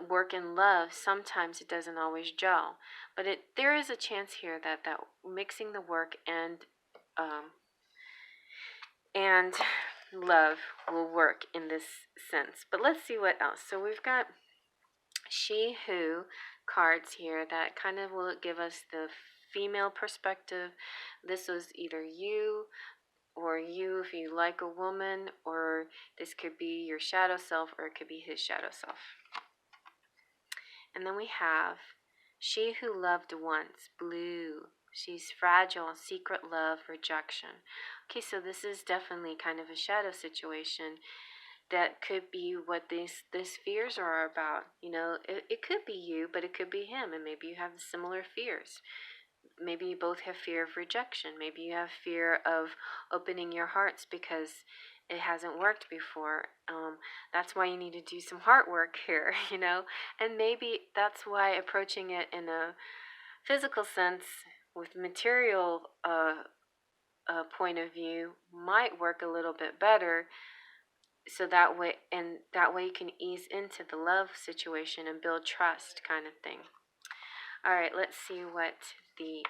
Speaker 1: work and love, sometimes it doesn't always gel. But there is a chance here that mixing the work and love will work in this sense. But let's see what else. So we've got she who cards here that kind of will give us the female perspective. This was either you, or you if you like a woman, or this could be your shadow self, or it could be his shadow self. And then we have she who loved once, blue. She's fragile, secret love, rejection. Okay, so this is definitely kind of a shadow situation. That could be what these fears are about. It could be you, but it could be him, and maybe you have similar fears. Maybe you both have fear of rejection. Maybe you have fear of opening your hearts because it hasn't worked before. That's why you need to do some heart work here, And maybe that's why approaching it in a physical sense with material point of view might work a little bit better. So that way you can ease into the love situation and build trust, kind of thing. All right, let's see what the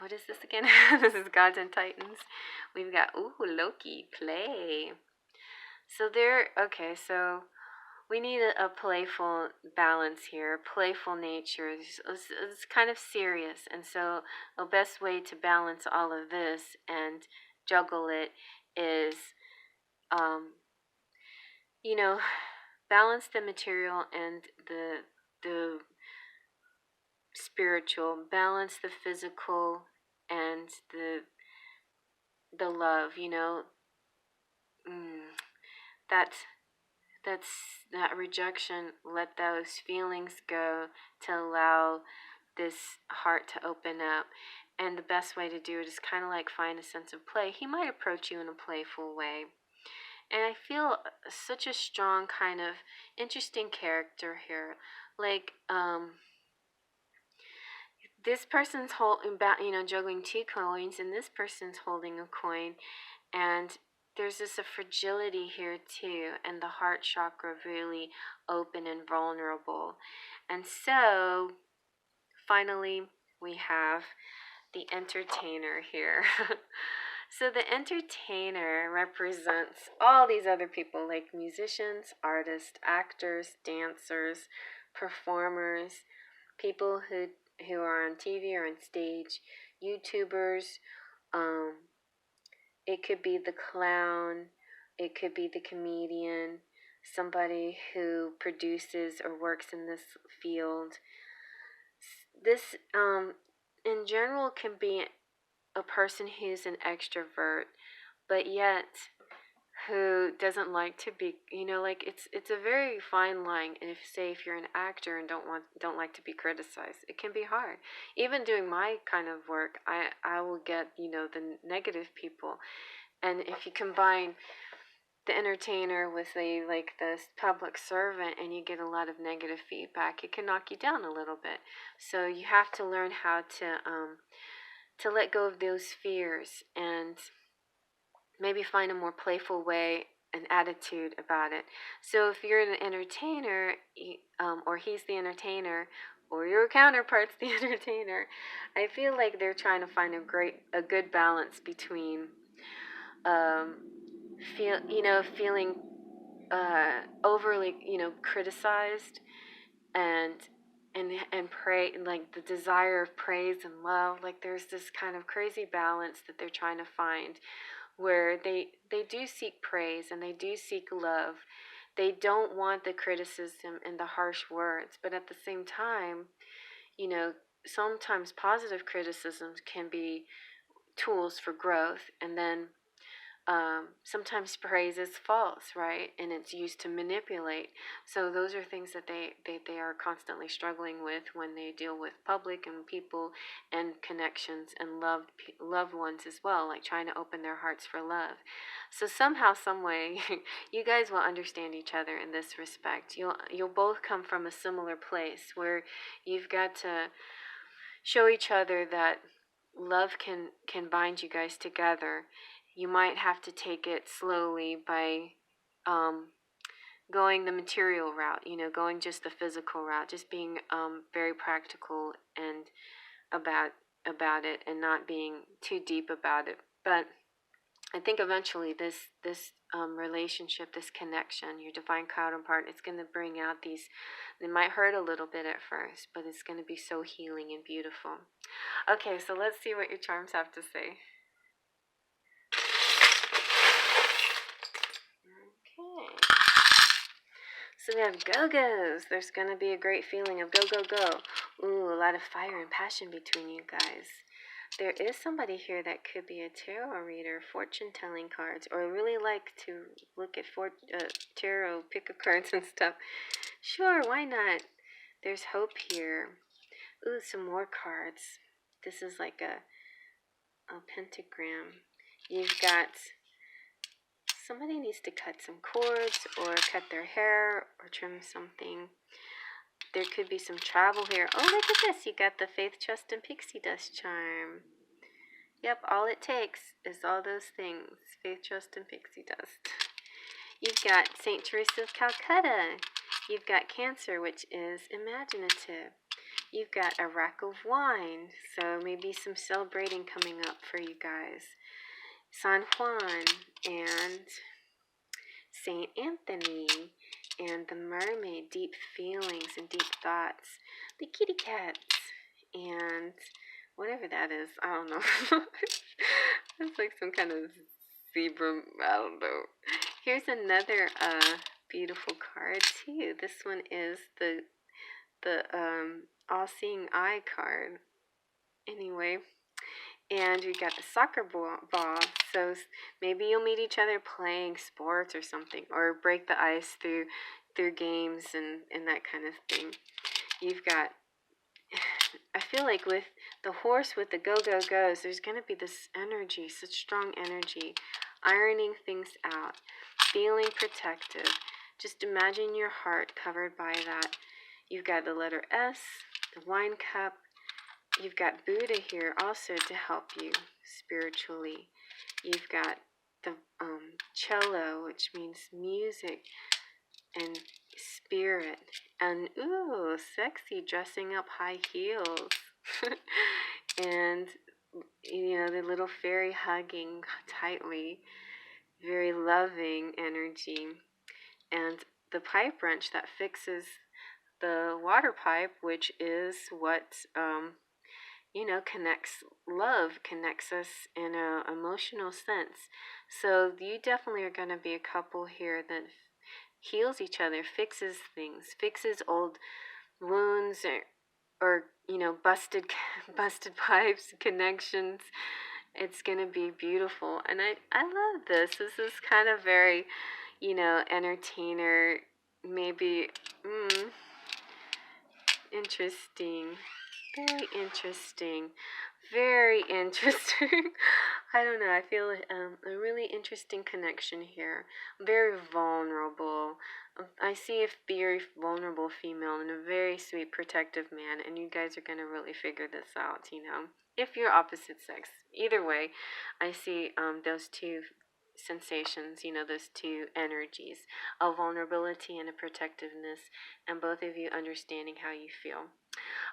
Speaker 1: what is this again? This is Gods and Titans. We've got Loki play. So we need a playful balance here, playful nature. It's kind of serious, and so the best way to balance all of this and juggle it is, um, you know, balance the material and the spiritual, balance the physical and the love. Mm, that's that's that rejection. Let those feelings go to allow this heart to open up. And the best way to do it is kind of like find a sense of play. He might approach you in a playful way. And I feel such a strong kind of interesting character here. Like, this person's juggling 2 coins, and this person's holding a coin, and there's a fragility here too, and the heart chakra really open and vulnerable. And so, finally, we have the entertainer here. So the entertainer represents all these other people, like musicians, artists, actors, dancers, performers, people who are on TV or on stage, YouTubers. Um, it could be the clown, it could be the comedian, somebody who produces or works in this field. This, in general, can be a person who's an extrovert, but yet who doesn't like to be, like, it's a very fine line. And if you're an actor and don't like to be criticized, it can be hard. Even doing my kind of work, I will get, the negative people. And if you combine the entertainer with the public servant, and you get a lot of negative feedback, it can knock you down a little bit. So you have to learn how to let go of those fears and maybe find a more playful way and attitude about it. So if you're an entertainer, or he's the entertainer, or your counterpart's the entertainer, I feel like they're trying to find a good balance between, feeling overly, criticized, and pray, like the desire of praise and love. Like, there's this kind of crazy balance that they're trying to find, where they do seek praise and they do seek love. They don't want the criticism and the harsh words, but at the same time, sometimes positive criticisms can be tools for growth. And then, sometimes praise is false, right? And it's used to manipulate. So those are things that they are constantly struggling with when they deal with public and people and connections and loved ones as well, like trying to open their hearts for love. So somehow, some way, you guys will understand each other in this respect. You'll both come from a similar place where you've got to show each other that love can bind you guys together. You might have to take it slowly by, going the material route, going just the physical route, just being, very practical and about it, and not being too deep about it. But I think eventually this relationship, this connection, your divine counterpart, it's going to bring out these. It might hurt a little bit at first, but it's going to be so healing and beautiful. Okay, so let's see what your charms have to say. Okay. So we have go-go's. There's going to be a great feeling of go, go, go. Ooh, a lot of fire and passion between you guys. There is somebody here that could be a tarot reader, fortune-telling cards, or really like to look at tarot, pick of cards and stuff. Sure, why not? There's hope here. Ooh, some more cards. This is like a pentagram. You've got somebody needs to cut some cords, or cut their hair, or trim something. There could be some travel here. Oh, look at this. You got the Faith, Trust, and Pixie Dust charm. Yep, all it takes is all those things. Faith, Trust, and Pixie Dust. You've got St. Teresa of Calcutta. You've got Cancer, which is imaginative. You've got a rack of wine, so maybe some celebrating coming up for you guys. San Juan and St. Anthony. and the mermaid, deep feelings and deep thoughts. The kitty cats, and whatever that is, I don't know. It's like some kind of zebra, I don't know. Here's another beautiful card too. This one is the all-seeing eye card. Anyway, and we got the soccer ball. So maybe you'll meet each other playing sports or something, or break the ice through games and that kind of thing. You've got, I feel like with the horse with the go-go-goes, there's going to be this energy, such strong energy, ironing things out, feeling protective. Just imagine your heart covered by that. You've got the letter S, the wine cup. You've got Buddha here also to help you spiritually. You've got the cello, which means music and spirit. And ooh, sexy, dressing up high heels. And, you know, the little fairy hugging tightly. Very loving energy. And the pipe wrench that fixes the water pipe, which is what connects love, connects us in an emotional sense. So you definitely are going to be a couple here that heals each other, fixes things, fixes old wounds or busted pipes, connections. It's going to be beautiful. And I love this. This is kind of very, entertainer, maybe, interesting. Very interesting. Very interesting. I don't know. I feel a really interesting connection here. Very vulnerable. I see a very vulnerable female and a very sweet, protective man, and you guys are going to really figure this out, if you're opposite sex. Either way, I see those two sensations, those two energies, a vulnerability and a protectiveness, and both of you understanding how you feel.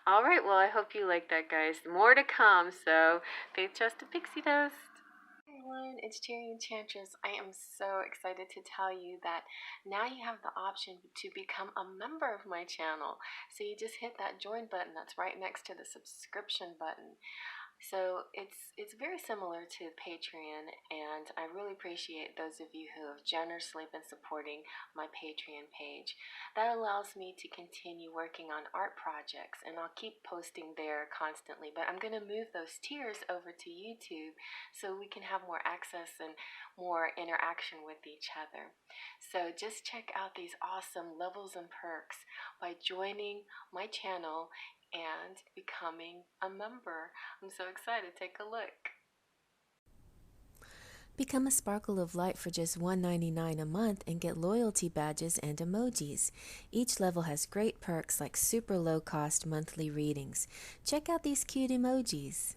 Speaker 1: All right, well, I hope you like that, guys. More to come, so faith, trust, and pixie dust. Hey everyone, it's Cherry Enchantress. I am so excited to tell you that now you have the option to become a member of my channel. So you just hit that join button that's right next to the subscription button. So it's very similar to Patreon, and I really appreciate those of you who have generously been supporting my Patreon page. That allows me to continue working on art projects, and I'll keep posting there constantly, but I'm going to move those tiers over to YouTube so we can have more access and more interaction with each other. So just check out these awesome levels and perks by joining my channel and becoming a member. I'm so excited. Take a look.
Speaker 2: Become a Sparkle of Light for just $1.99 a month and get loyalty badges and emojis. Each level has great perks like super low-cost monthly readings. Check out these cute emojis.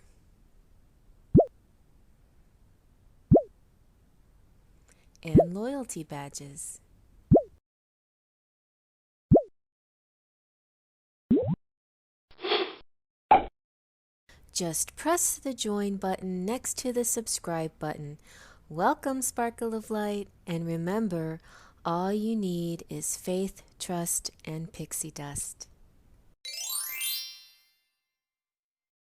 Speaker 2: And loyalty badges. Just press the join button next to the subscribe button. Welcome, Sparkle of Light, and remember, all you need is faith, trust, and pixie dust.